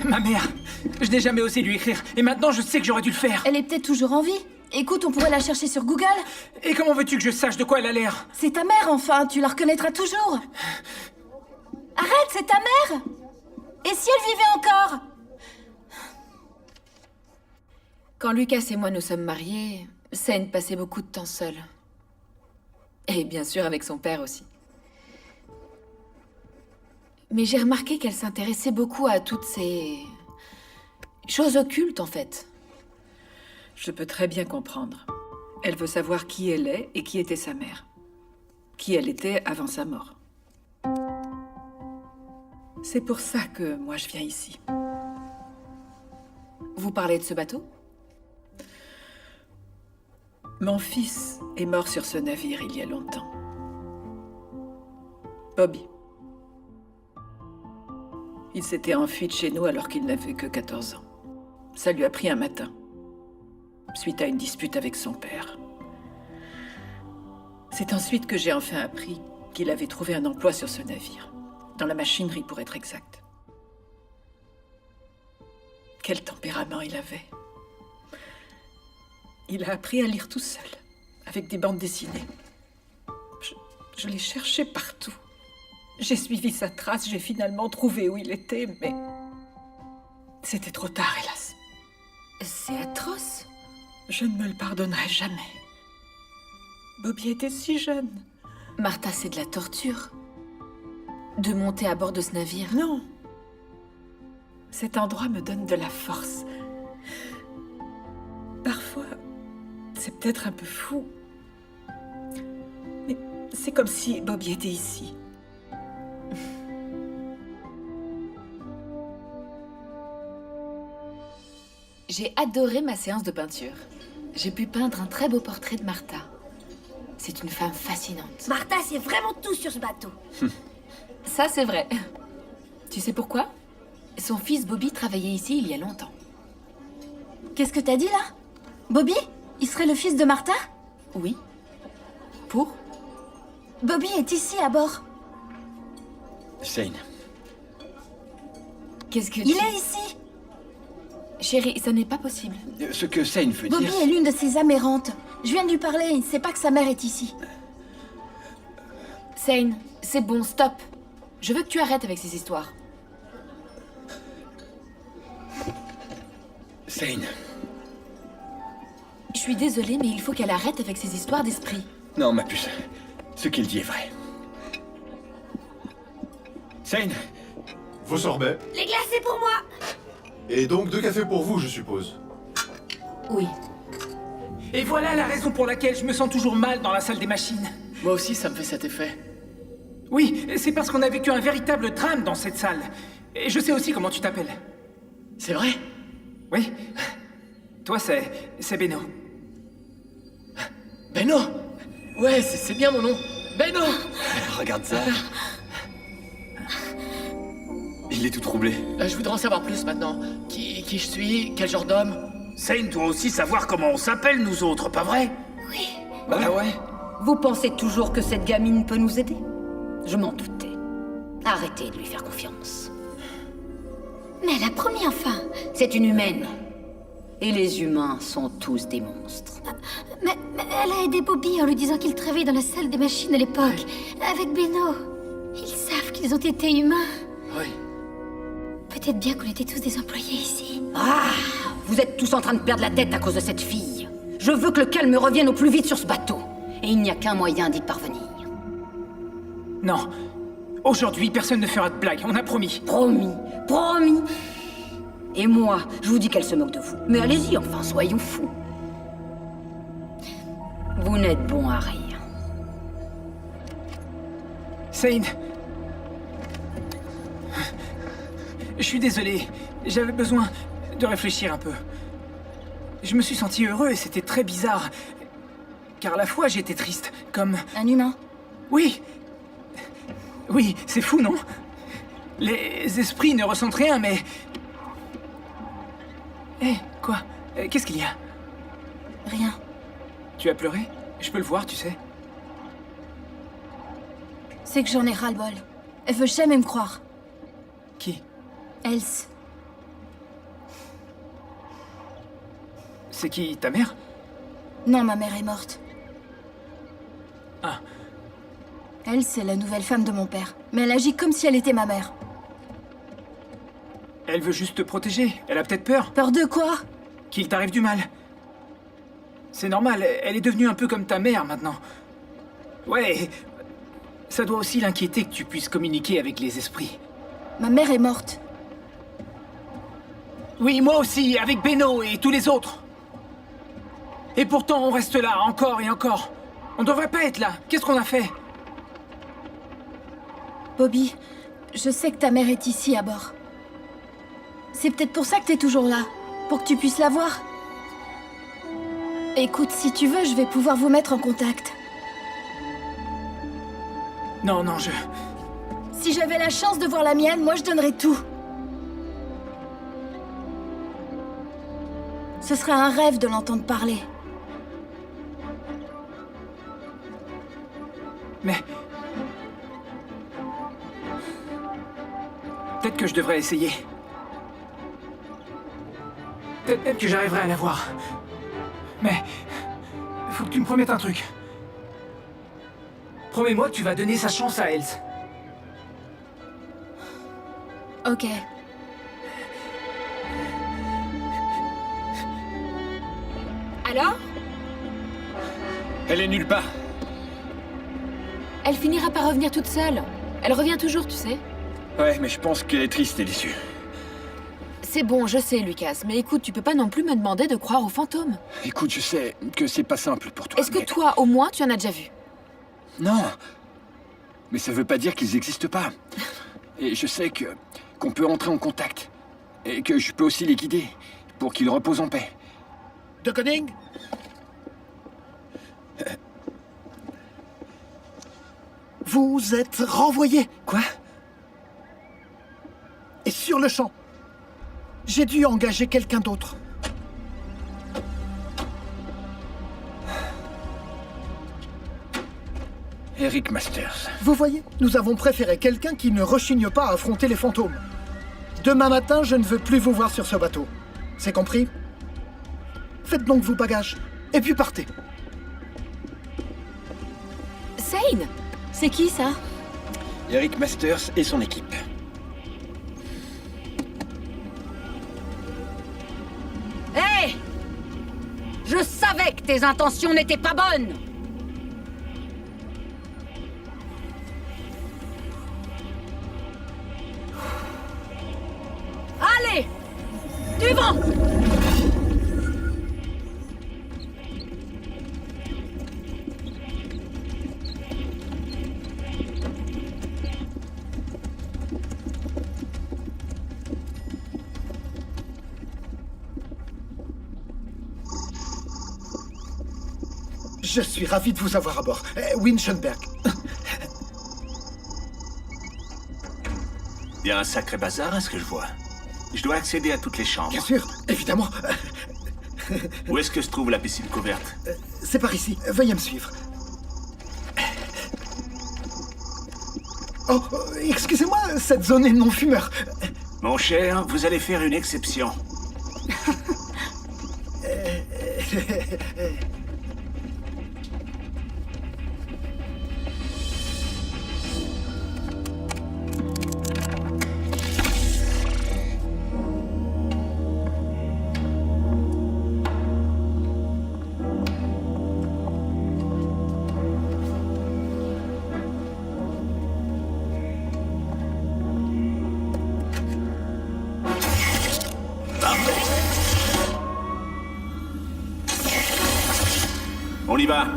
Ma mère. Je n'ai jamais osé lui écrire. Et maintenant, je sais que j'aurais dû le faire. Elle est peut-être toujours en vie. Écoute, on pourrait la chercher sur Google. Et comment veux-tu que je sache de quoi elle a l'air? C'est ta mère, enfin. Tu la reconnaîtras toujours. Arrête, c'est ta mère. Et si elle vivait encore? Quand Lucas et moi nous sommes mariés, Seine passait beaucoup de temps seule. Et bien sûr avec son père aussi. Mais j'ai remarqué qu'elle s'intéressait beaucoup à toutes ces... choses occultes, en fait. Je peux très bien comprendre. Elle veut savoir qui elle est et qui était sa mère. Qui elle était avant sa mort. C'est pour ça que moi je viens ici. Vous parlez de ce bateau? Mon fils est mort sur ce navire il y a longtemps. Bobby. Il s'était enfui de chez nous alors qu'il n'avait que 14 ans. Ça lui a pris un matin, suite à une dispute avec son père. C'est ensuite que j'ai enfin appris qu'il avait trouvé un emploi sur ce navire, dans la machinerie pour être exact. Quel tempérament il avait. Il a appris à lire tout seul, avec des bandes dessinées. Je l'ai cherché partout. J'ai suivi sa trace, j'ai finalement trouvé où il était, mais... c'était trop tard, hélas. C'est atroce. Je ne me le pardonnerai jamais. Bobby était si jeune. Martha, c'est de la torture. De monter à bord de ce navire. Non. Cet endroit me donne de la force. Parfois, c'est peut-être un peu fou. Mais c'est comme si Bobby était ici. J'ai adoré ma séance de peinture. J'ai pu peindre un très beau portrait de Martha. C'est une femme fascinante. Martha, c'est vraiment tout sur ce bateau. Ça, c'est vrai. Tu sais pourquoi? Son fils Bobby travaillait ici il y a longtemps. Qu'est-ce que t'as dit, là? Bobby? Il serait le fils de Martha? Oui. Pour? Bobby est ici, à bord. Seine. Qu'est-ce que Il est ici. Chérie, ça n'est pas possible. Ce que Seine veut Bobby dire... est l'une de ses âmes errantes. Je viens de lui parler, il ne sait pas que sa mère est ici. Seine, c'est bon, stop. Je veux que tu arrêtes avec ces histoires. Seine. Je suis désolée, mais il faut qu'elle arrête avec ces histoires d'esprit. Non, ma puce. Ce qu'il dit est vrai. Seine. Vos sorbets. Les glacés pour moi. Et donc 2 cafés pour vous, je suppose. Oui. Et voilà la raison pour laquelle je me sens toujours mal dans la salle des machines. Moi aussi, ça me fait cet effet. Oui, c'est parce qu'on a vécu un véritable drame dans cette salle. Et je sais aussi comment tu t'appelles. C'est vrai? Oui. Toi, c'est Beno. Beno? Ouais, c'est bien mon nom. Beno! Regarde ça. Il est tout troublé. Je voudrais en savoir plus maintenant. Qui je suis? Quel genre d'homme? Seine doit aussi savoir comment on s'appelle, nous autres, pas vrai? Oui. Bah ouais. Vous pensez toujours que cette gamine peut nous aider? Je m'en doutais. Arrêtez de lui faire confiance. Mais elle a promis enfin. C'est une humaine. Et les humains sont tous des monstres. Mais elle a aidé Bobby en lui disant qu'il travaillait dans la salle des machines à l'époque. Avec Beno. Ils savent qu'ils ont été humains. Oui. Peut-être bien qu'on était tous des employés ici. Ah! Vous êtes tous en train de perdre la tête à cause de cette fille. Je veux que le calme revienne au plus vite sur ce bateau. Et il n'y a qu'un moyen d'y parvenir. Non. Aujourd'hui, personne ne fera de blague, on a promis. Promis. Promis. Et moi, je vous dis qu'elle se moque de vous. Mais allez-y, enfin, soyons fous. Vous n'êtes bon à rien. Seine. Je suis désolé. J'avais besoin de réfléchir un peu. Je me suis senti heureux et c'était très bizarre. Car à la fois j'étais triste, comme... Un humain. Oui. Oui, c'est fou, non? Les esprits ne ressentent rien, mais... Hé, quoi? Qu'est-ce qu'il y a? Rien. Tu as pleuré? Je peux le voir, tu sais. C'est que j'en ai ras-le-bol. Elle veut jamais me croire. Qui? Else. C'est qui, ta mère? Non, ma mère est morte. Ah. Elle, c'est la nouvelle femme de mon père. Mais elle agit comme si elle était ma mère. Elle veut juste te protéger. Elle a peut-être peur. Peur de quoi? Qu'il t'arrive du mal. C'est normal, elle est devenue un peu comme ta mère maintenant. Ouais, ça doit aussi l'inquiéter que tu puisses communiquer avec les esprits. Ma mère est morte. Oui, moi aussi, avec Beno et tous les autres. Et pourtant, on reste là, encore et encore. On devrait pas être là. Qu'est-ce qu'on a fait? Bobby, je sais que ta mère est ici à bord. C'est peut-être pour ça que t'es toujours là. Pour que tu puisses la voir. Écoute, si tu veux, je vais pouvoir vous mettre en contact. Non, Si j'avais la chance de voir la mienne, moi je donnerais tout. Ce serait un rêve de l'entendre parler. Mais... peut-être que je devrais essayer. Peut-être que j'arriverai à la voir. Mais... faut que tu me promettes un truc. Promets-moi que tu vas donner sa chance à Elsa. Ok. Alors? Elle est nulle part. Elle finira par revenir toute seule. Elle revient toujours, tu sais. Ouais, mais je pense qu'elle est triste et déçue. C'est bon, je sais, Lucas, mais écoute, tu peux pas non plus me demander de croire aux fantômes. Écoute, je sais que c'est pas simple pour toi. Est-ce que toi, au moins, tu en as déjà vu? Non. Mais ça veut pas dire qu'ils n'existent pas. Et je sais qu'on peut entrer en contact. Et que je peux aussi les guider pour qu'ils reposent en paix. De Koning? Vous êtes renvoyé. Quoi? Et sur le champ. J'ai dû engager quelqu'un d'autre. Eric Masters. Vous voyez, nous avons préféré quelqu'un qui ne rechigne pas à affronter les fantômes. Demain matin, je ne veux plus vous voir sur ce bateau. C'est compris? Faites donc vos bagages, et puis partez. Zane! C'est qui, ça? Eric Masters et son équipe. Hé! Je savais que tes intentions n'étaient pas bonnes! Allez! Du vent! Je suis ravi de vous avoir à bord. Winchenberg. Il y a un sacré bazar à ce que je vois. Je dois accéder à toutes les chambres. Bien sûr, évidemment. Où est-ce que se trouve la piscine couverte? C'est par ici. Veuillez me suivre. Oh, excusez-moi, cette zone est non-fumeur. Mon cher, vous allez faire une exception. On y va.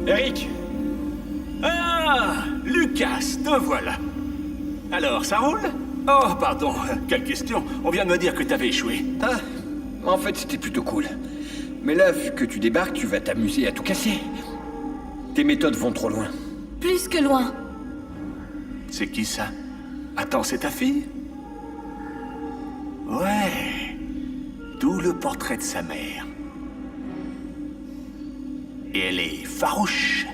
Eric! Ah! Lucas, te voilà. Alors, ça roule? Oh, pardon, quelle question. On vient de me dire que t'avais échoué. Ah, en fait, c'était plutôt cool. Mais là, vu que tu débarques, tu vas t'amuser à tout casser. Tes méthodes vont trop loin. Plus que loin. C'est qui ça? Attends, c'est ta fille? Ouais. D'où le portrait de sa mère. Et elle est farouche.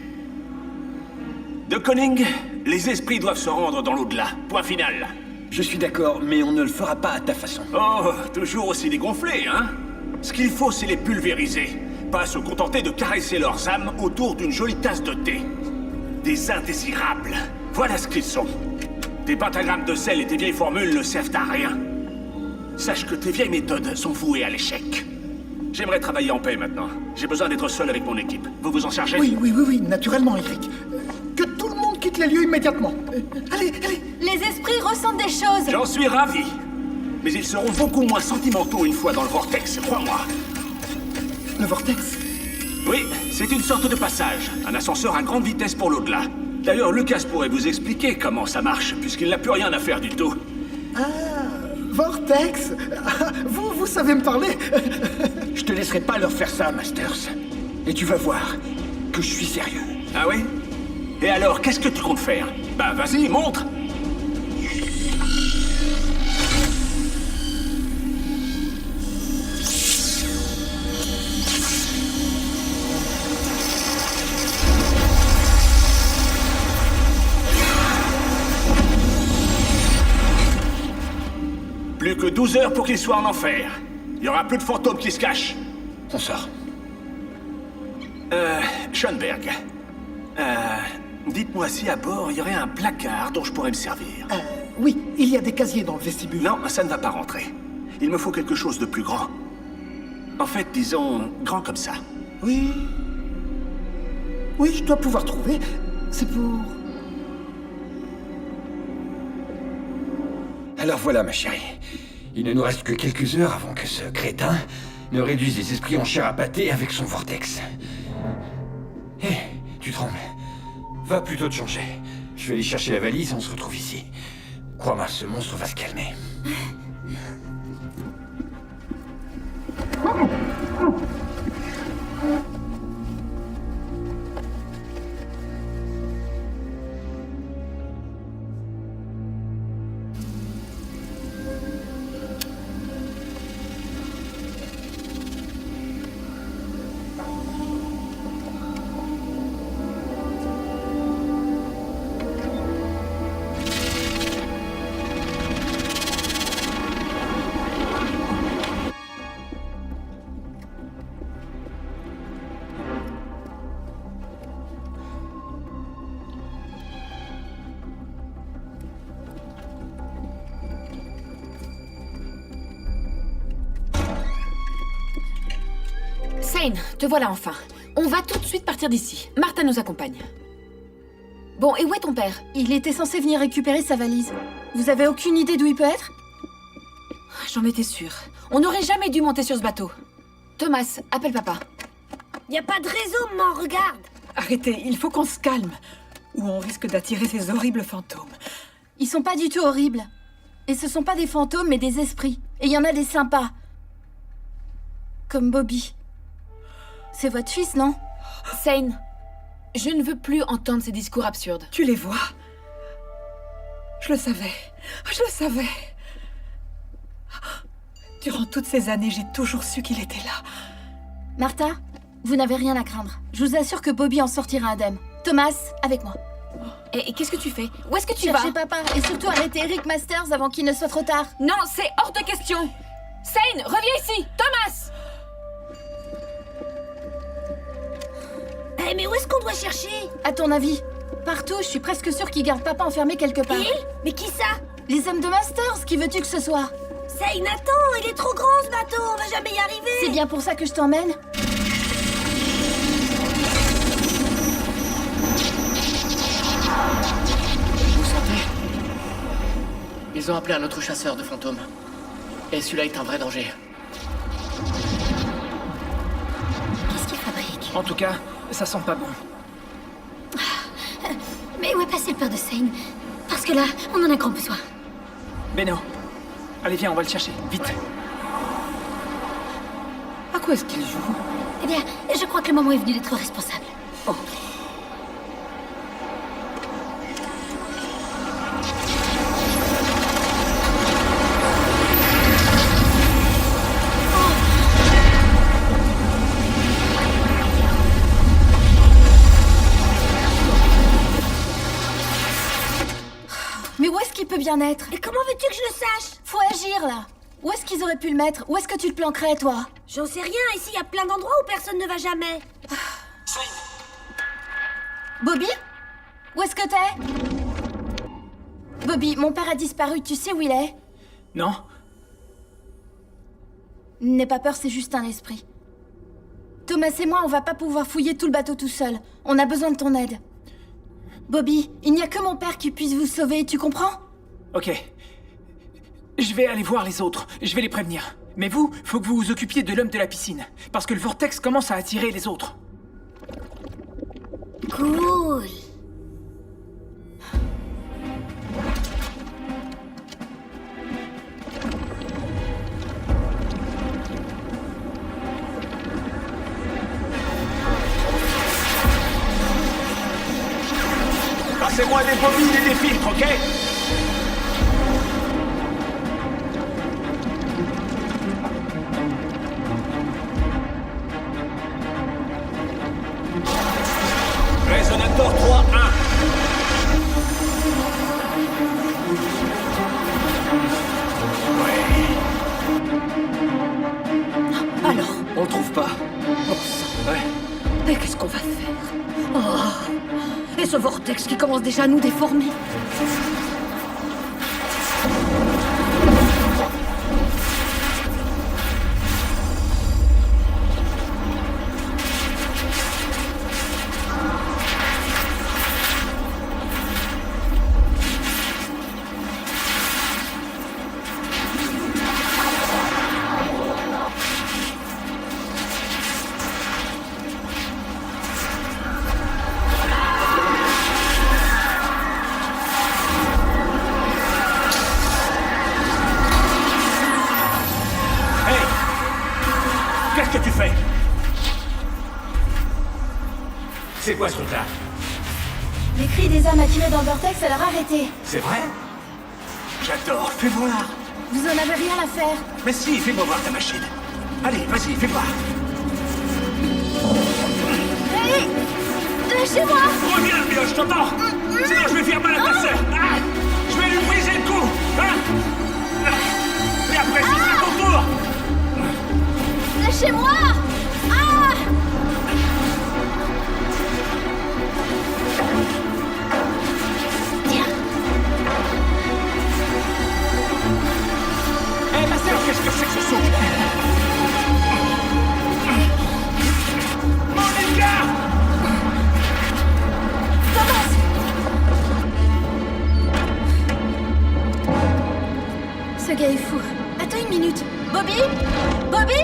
De Koning, les esprits doivent se rendre dans l'au-delà. Point final. Je suis d'accord, mais on ne le fera pas à ta façon. Oh, toujours aussi dégonflé, hein? Ce qu'il faut, c'est les pulvériser. Pas se contenter de caresser leurs âmes autour d'une jolie tasse de thé. Des indésirables. Voilà ce qu'ils sont. Tes pentagrammes de sel et tes vieilles formules ne servent à rien. Sache que tes vieilles méthodes sont vouées à l'échec. J'aimerais travailler en paix maintenant. J'ai besoin d'être seul avec mon équipe. Vous vous en chargez? Oui, naturellement, Eric. Que tout le monde quitte les lieux immédiatement. Allez. Les esprits ressentent des choses. J'en suis ravi. Mais ils seront beaucoup moins sentimentaux une fois dans le vortex, crois-moi. Le vortex? Oui, c'est une sorte de passage. Un ascenseur à grande vitesse pour l'au-delà. D'ailleurs, Lucas pourrait vous expliquer comment ça marche, puisqu'il n'a plus rien à faire du tout. Ah, vortex. Vous savez me parler. Je te laisserai pas leur faire ça, Masters. Et tu vas voir que je suis sérieux. Ah oui? Et alors, qu'est-ce que tu comptes faire? Bah, vas-y, montre! Plus que 12 heures pour qu'il soit en enfer. Il y aura plus de fantômes qui se cachent. On sort. Schoenberg. Dites-moi si à bord il y aurait un placard dont je pourrais me servir. Oui, il y a des casiers dans le vestibule. Non, ça ne va pas rentrer. Il me faut quelque chose de plus grand. En fait, disons, grand comme ça. Oui, je dois pouvoir trouver. C'est pour... Alors voilà, ma chérie. Il ne nous reste que quelques heures avant que ce crétin ne réduise les esprits en chair à pâté avec son vortex. Hé, tu trembles. Va plutôt te changer. Je vais aller chercher la valise et on se retrouve ici. Crois-moi, ce monstre va se calmer. Zane, te voilà enfin. On va tout de suite partir d'ici. Martha nous accompagne. Bon, et où est ton père? Il était censé venir récupérer sa valise. Vous avez aucune idée d'où il peut être? J'en étais sûre. On n'aurait jamais dû monter sur ce bateau. Thomas, appelle papa. Y a pas de raison, maman, regarde. Arrêtez, il faut qu'on se calme. Ou on risque d'attirer ces horribles fantômes. Ils sont pas du tout horribles. Et ce sont pas des fantômes, mais des esprits. Et il y en a des sympas. Comme Bobby. C'est votre fils, non? Zane, je ne veux plus entendre ces discours absurdes. Tu les vois? Je le savais. Durant toutes ces années, j'ai toujours su qu'il était là. Martha, vous n'avez rien à craindre. Je vous assure que Bobby en sortira indemne. Thomas, avec moi. Et qu'est-ce que tu fais? Où est-ce que tu Cherchez vas? papa, et surtout arrêtez Eric Masters avant qu'il ne soit trop tard. Non, c'est hors de question. Zane, reviens ici. Thomas! Mais où est-ce qu'on doit chercher? À ton avis? Partout, je suis presque sûre qu'ils gardent papa enfermé quelque part. Il? Mais qui ça? Les hommes de Masters, qui veux-tu que ce soit? Zane, attends, il est trop grand ce bateau, on va jamais y arriver. C'est bien pour ça que je t'emmène. Vous sentez? Ils ont appelé un autre chasseur de fantômes. Et celui-là est un vrai danger. Qu'est-ce qu'il fabrique? En tout cas, ça sent pas bon. Mais où est passé le père de Zane? Parce que là, on en a grand besoin. Beno, allez viens, on va le chercher, vite. À quoi est-ce qu'il joue? Eh bien, je crois que le moment est venu d'être responsable. Oh. Mais où est-ce qu'il peut bien être? Et comment veux-tu que je le sache? Faut agir, là. Où est-ce qu'ils auraient pu le mettre? Où est-ce que tu le planquerais, toi? J'en sais rien, ici il y a plein d'endroits où personne ne va jamais. Bobby? Où est-ce que t'es? Bobby, mon père a disparu, tu sais où il est? Non? N'aie pas peur, c'est juste un esprit. Thomas et moi, on va pas pouvoir fouiller tout le bateau tout seul. On a besoin de ton aide. Bobby, il n'y a que mon père qui puisse vous sauver, tu comprends? Ok. Je vais aller voir les autres, je vais les prévenir. Mais vous, faut que vous vous occupiez de l'homme de la piscine. Parce que le vortex commence à attirer les autres. Cool. Passez-moi des bobines et des filtres, ok? Résonateur 3-1. Alors, On le trouve pas. Ouais. Mais qu'est-ce qu'on va faire? Oh. Et ce vortex qui commence déjà à nous déformer. Qu'est-ce que tu fais? C'est quoi ce truc-là? Les cris des âmes attirées dans le vortex, alors arrêtez. C'est vrai? J'adore, fais voir. Vous en avez rien à faire. Mais si, fais-moi voir ta machine. Allez, vas-y, fais voir. Hé! Lâchez-moi! Reviens, le je t'entends. Sinon je vais faire mal à ta sœur. Ah, je vais lui briser le cou. Hein? Et après, ce sera ton tour. Lâchez-moi! Ah! Tiens! Eh, ma sœur, qu'est-ce que c'est que ce son? Mon Edgar! Thomas! Ce gars est fou. Attends une minute. Bobby? Bobby?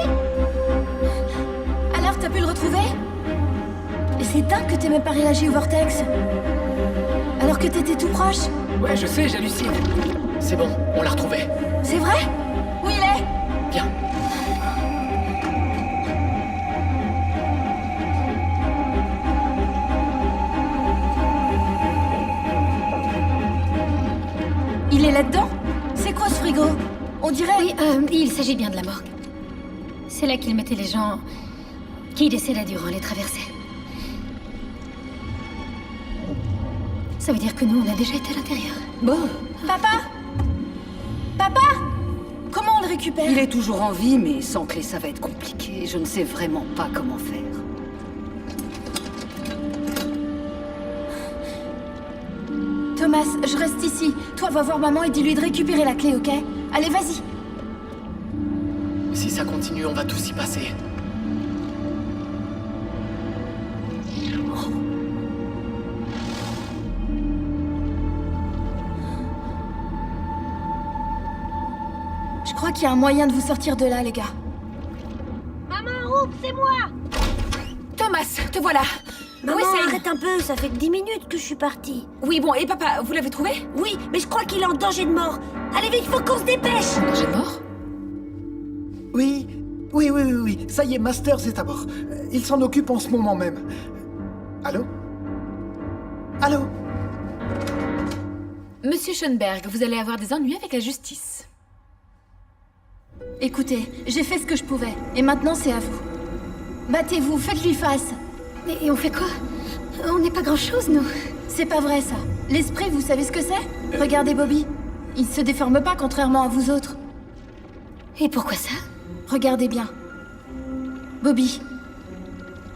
Alors, t'as pu le retrouver? C'est dingue que t'aies même pas réagi au vortex. Alors que t'étais tout proche. Ouais, je sais, j'hallucine. C'est bon, on l'a retrouvé. C'est vrai? Où il est? Viens. Il est là-dedans? C'est quoi ce frigo? On dirait... Oui, il s'agit bien de la morgue. C'est là qu'ils mettaient les gens qui décédaient durant les traversées. Ça veut dire que nous, on a déjà été à l'intérieur. Bon. Papa? Papa? Comment on le récupère? Il est toujours en vie, mais sans clé, ça va être compliqué. Je ne sais vraiment pas comment faire. Thomas, je reste ici. Toi, va voir maman et dis-lui de récupérer la clé, ok? Allez, vas-y. Si ça continue, on va tous y passer. Je crois qu'il y a un moyen de vous sortir de là, les gars. Maman, oups, c'est moi! Thomas, te voilà. Maman, Où est-ce arrête un peu, ça fait que 10 minutes que je suis partie. Oui, bon, et papa, vous l'avez trouvé? Oui, mais je crois qu'il est en danger de mort. Allez vite, faut qu'on se dépêche! Danger de mort? Oui, ça y est, Masters est à bord. Il s'en occupe en ce moment même. Allô? Allô? Monsieur Schoenberg, vous allez avoir des ennuis avec la justice. Écoutez, j'ai fait ce que je pouvais. Et maintenant, c'est à vous. Battez-vous, faites-lui face. Et on fait quoi? On n'est pas grand-chose, nous. C'est pas vrai, ça. L'esprit, vous savez ce que c'est? Regardez Bobby. Il se déforme pas, contrairement à vous autres. Et pourquoi ça? Regardez bien. Bobby,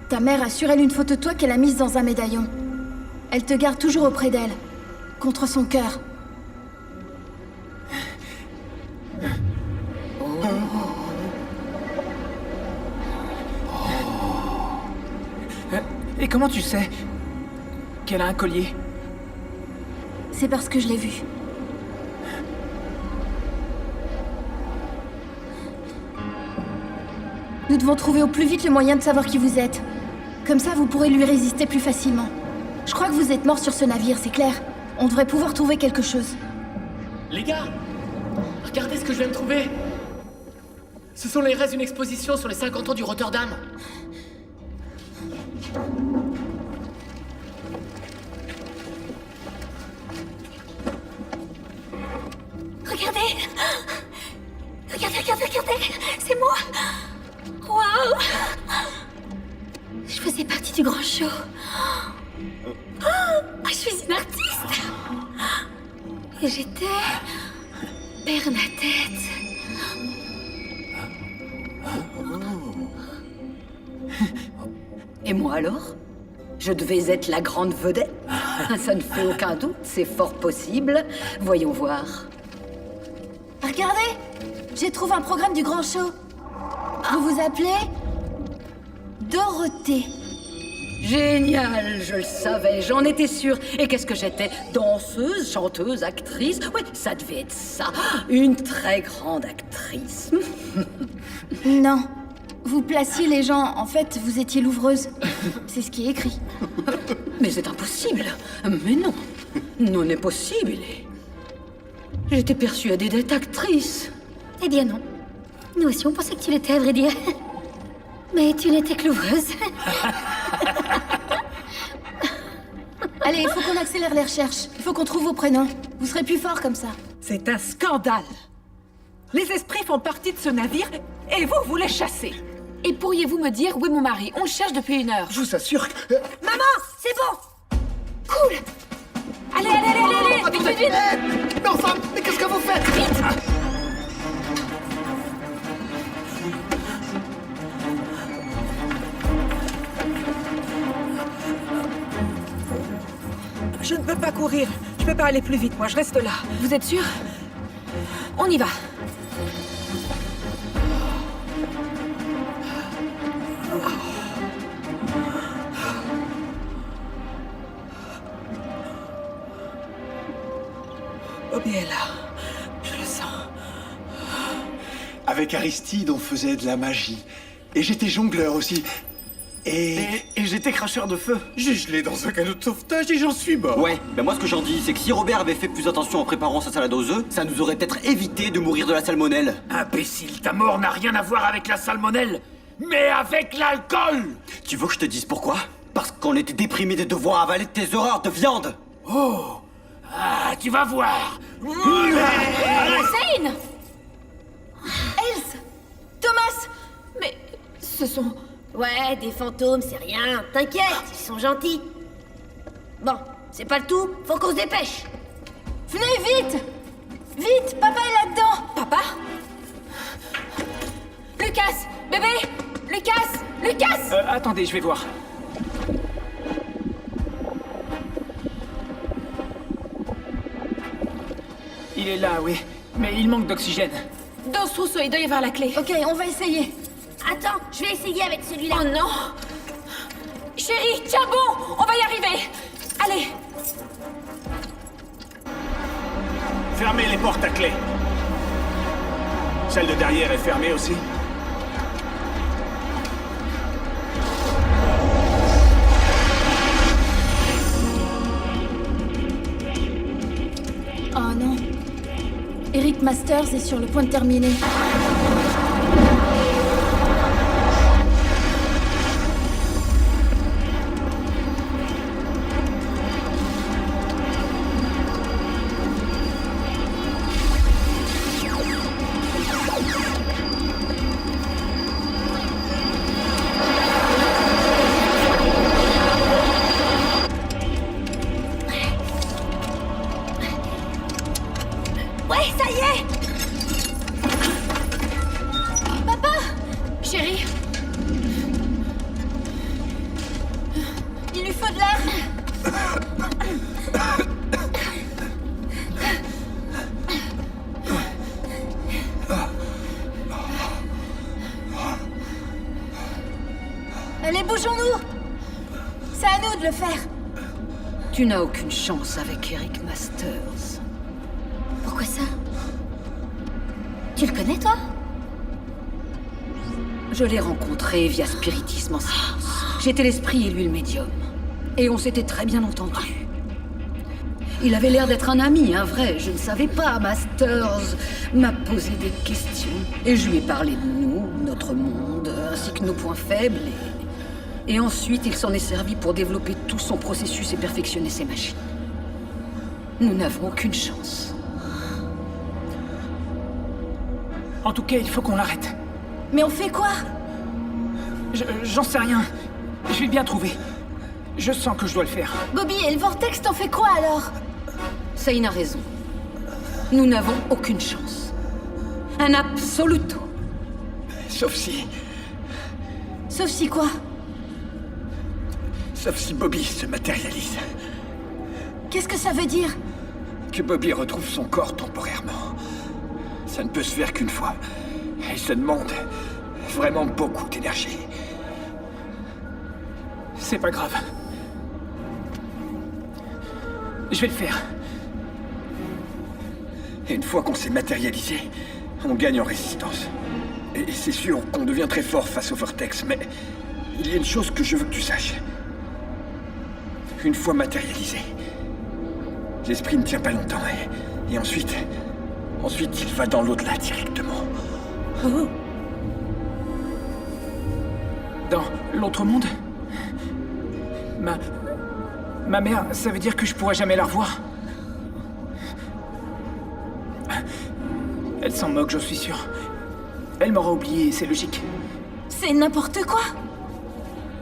ta mère a sur elle une photo de toi qu'elle a mise dans un médaillon. Elle te garde toujours auprès d'elle, contre son cœur. Et comment tu sais qu'elle a un collier? C'est parce que je l'ai vu. Nous devons trouver au plus vite le moyen de savoir qui vous êtes. Comme ça, vous pourrez lui résister plus facilement. Je crois que vous êtes mort sur ce navire, c'est clair. On devrait pouvoir trouver quelque chose. Les gars, regardez ce que je viens de trouver. Ce sont les restes d'une exposition sur les 50 ans du Rotterdam. Regardez! Regardez! C'est moi! Waouh! Je faisais partie du grand show. Je suis une artiste! Et j'étais... Bernadette. Et moi alors? Je devais être la grande vedette? Ça ne fait aucun doute, c'est fort possible. Voyons voir. Regardez! J'ai trouvé un programme du grand show. Vous vous appelez... Dorothée. Génial, je le savais, j'en étais sûre. Et qu'est-ce que j'étais? Danseuse, chanteuse, actrice? Oui, ça devait être ça. Une très grande actrice. Non. Vous placiez les gens. En fait, vous étiez l'ouvreuse. C'est ce qui est écrit. Mais c'est impossible. Mais non. Non, n'est possible. J'étais persuadée d'être actrice. Eh bien non. Nous aussi, on pensait que tu l'étais, à vrai dire. Mais tu n'étais que l'ouvreuse. Allez, il faut qu'on accélère les recherches. Il faut qu'on trouve vos prénoms. Vous serez plus fort comme ça. C'est un scandale. Les esprits font partie de ce navire et vous les chassez. Et pourriez-vous me dire où est mon mari? On le cherche depuis 1 heure. Je vous assure que... Maman, c'est bon! Cool! Allez! Vite! Mais enfin, mais qu'est-ce que vous faites? Vite! Je ne peux pas courir. Je peux pas aller plus vite, moi. Je reste là. Vous êtes sûr? On y va. Bobby est là. Je le sens. Avec Aristide, on faisait de la magie. Et j'étais jongleur aussi. Et j'étais cracheur de feu. J'ai gelé dans un canot de sauvetage et j'en suis mort. Ouais, ben moi ce que j'en dis, c'est que si Robert avait fait plus attention en préparant sa salade aux œufs, ça nous aurait peut-être évité de mourir de la salmonelle. Imbécile, ta mort n'a rien à voir avec la salmonelle, mais avec l'alcool! Tu veux que je te dise pourquoi? Parce qu'on était déprimés de devoir avaler tes horreurs de viande. Oh! Ah, tu vas voir! Zane! Else! Thomas! Mais ce sont... Ouais, des fantômes, c'est rien. T'inquiète, ils sont gentils. Bon, c'est pas le tout, faut qu'on se dépêche. Venez vite! Vite, papa est là-dedans! Papa? Lucas! Bébé! Lucas! Attendez, je vais voir. Il est là, oui. Mais il manque d'oxygène. Dans ce trousseau, il doit y avoir la clé. Ok, on va essayer. Attends, je vais essayer avec celui-là. Oh non! Chérie, tiens bon! On va y arriver! Allez! Fermez les portes à clé. Celle de derrière est fermée aussi. Oh non. Eric Masters est sur le point de terminer. Ouais, ça y est! le faire. Tu n'as aucune chance avec Eric Masters. Pourquoi ça? Tu le connais, toi? Je l'ai rencontré via spiritisme en séance. J'étais l'esprit et lui le médium. Et on s'était très bien entendu. Il avait l'air d'être un ami, un vrai. Je ne savais pas. Masters m'a posé des questions. Et je lui ai parlé de nous, notre monde, ainsi que nos points faibles. Et ensuite, il s'en est servi pour développer tout son processus et perfectionner ses machines. Nous n'avons aucune chance. En tout cas, il faut qu'on l'arrête. Mais on fait quoi? J'en sais rien. Je vais bien trouver. Je sens que je dois le faire. Bobby, et le vortex, t'en fais quoi alors? Saïn a raison. Nous n'avons aucune chance. Un absoluto. Sauf si... Sauf si quoi? Sauf si Bobby se matérialise. Qu'est-ce que ça veut dire? Que Bobby retrouve son corps temporairement. Ça ne peut se faire qu'une fois. Et ça demande vraiment beaucoup d'énergie. C'est pas grave. Je vais le faire. Et une fois qu'on s'est matérialisé, on gagne en résistance. Et c'est sûr qu'on devient très fort face au vortex, mais il y a une chose que je veux que tu saches. Une fois matérialisé, l'esprit ne tient pas longtemps et ensuite il va dans l'au-delà directement. Oh. Dans l'autre monde? Ma mère, ça veut dire que je pourrai jamais la revoir? Elle s'en moque, je suis sûr. Elle m'aura oublié, c'est logique. C'est n'importe quoi.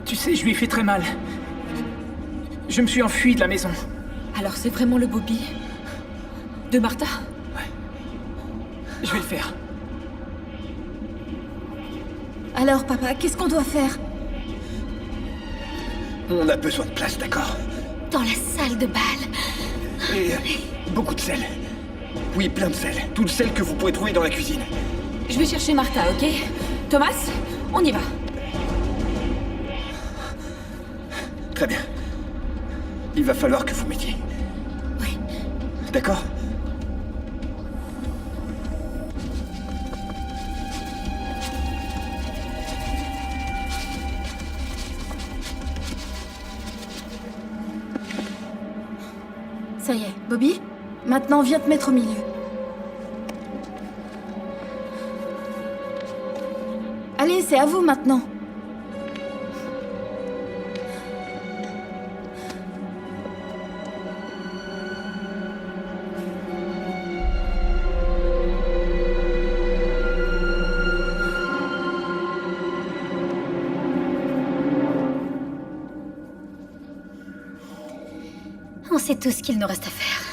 Tu sais, je lui ai fait très mal. Je me suis enfui de la maison. Alors c'est vraiment le Bobby de Martha? Ouais. Je vais le faire. Alors, papa, qu'est-ce qu'on doit faire? On a besoin de place, d'accord? Dans la salle de bal. Et beaucoup de sel. Oui, plein de sel. Tout le sel que vous pourrez trouver dans la cuisine. Je vais chercher Martha, ok? Thomas, on y va. Très bien. Il va falloir que vous m'aidiez. Oui. D'accord? Ça y est, Bobby, maintenant viens te mettre au milieu. Allez, c'est à vous maintenant. On sait tout ce qu'il nous reste à faire.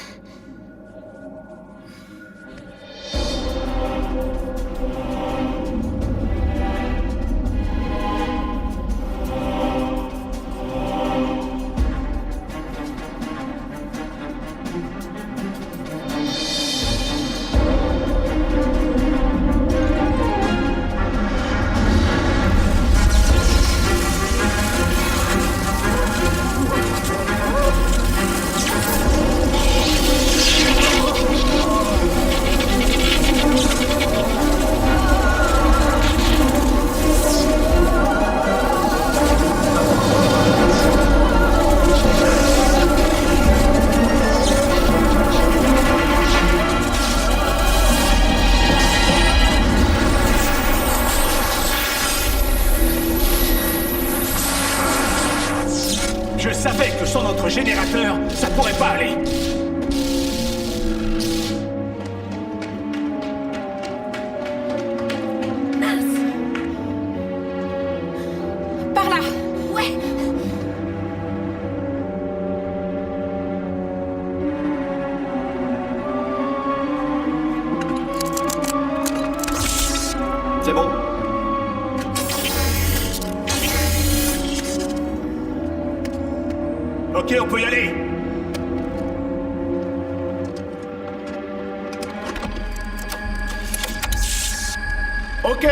Je savais que sans notre générateur, ça pourrait pas aller. Par là. Ouais. C'est bon? Ok, on peut y aller. Ok.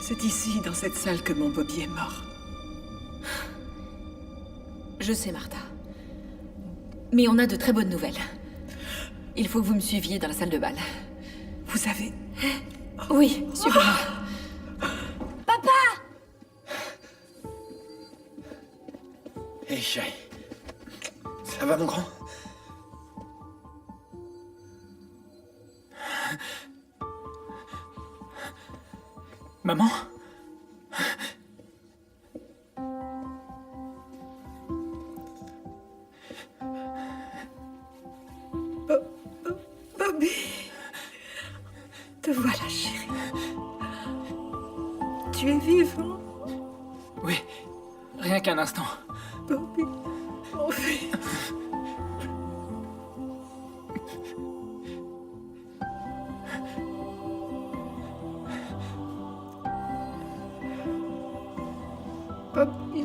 C'est ici, dans cette salle, que mon Bobby est mort. Je sais, Martha. Mais on a de très bonnes nouvelles. Il faut que vous me suiviez dans la salle de bal. Vous savez... Oui, suivez-moi. Hé, chérie. Ça va, mon grand? Maman? Bobby... Te voilà, chérie. Tu es vivant? Oui, rien qu'un instant. Bobby, mon fils. Bobby.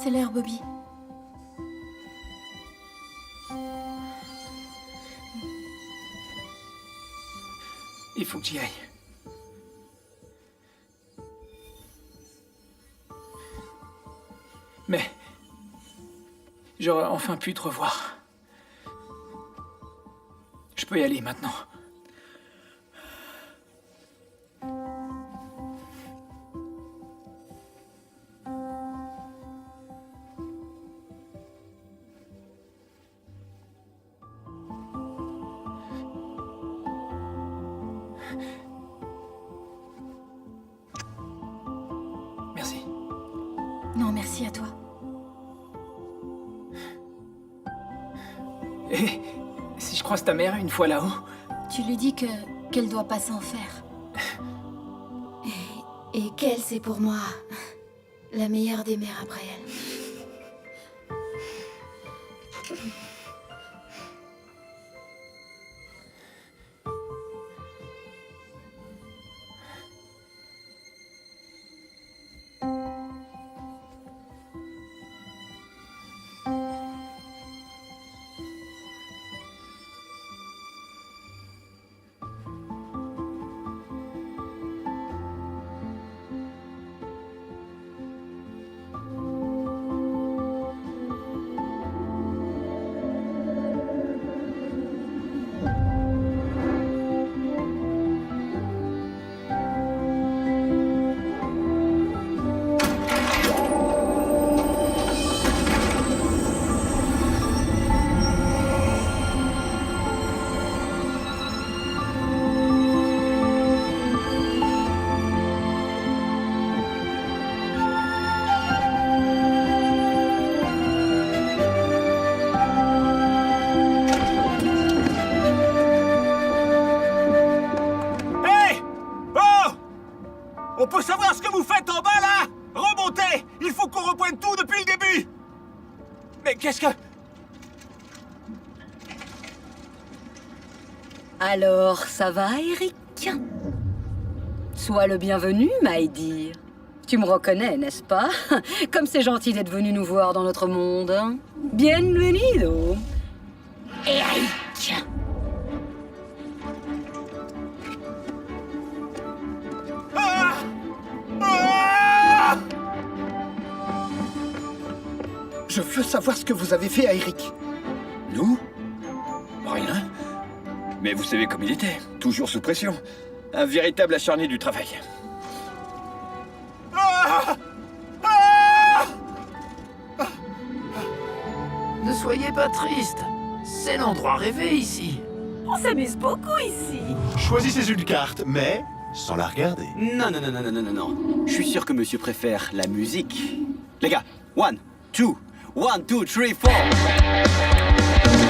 C'est l'heure, Bobby. Il faut que j'y aille. Mais... j'aurais enfin pu te revoir. Je peux y aller maintenant. Merci. Non, merci à toi. Et si je croise ta mère une fois là-haut? Tu lui dis qu'elle doit pas s'en faire. Et qu'elle, c'est pour moi la meilleure des mères après elle. On peut savoir ce que vous faites en bas, là? Remontez! Il faut qu'on reprenne tout depuis le début! Mais qu'est-ce que... Alors, ça va, Eric? Sois le bienvenu, my dear. Tu me reconnais, n'est-ce pas? Comme c'est gentil d'être venu nous voir dans notre monde. Hein? Bienvenido, Eric. Je veux savoir ce que vous avez fait à Eric. Nous? Rien. Mais vous savez comme il était, toujours sous pression. Un véritable acharné du travail. Ne soyez pas triste. C'est l'endroit rêvé ici. On s'amuse beaucoup ici. Choisissez une carte, mais sans la regarder. Non. Je suis sûr que monsieur préfère la musique. Les gars, 1, 2, 1, 2, 3, 4.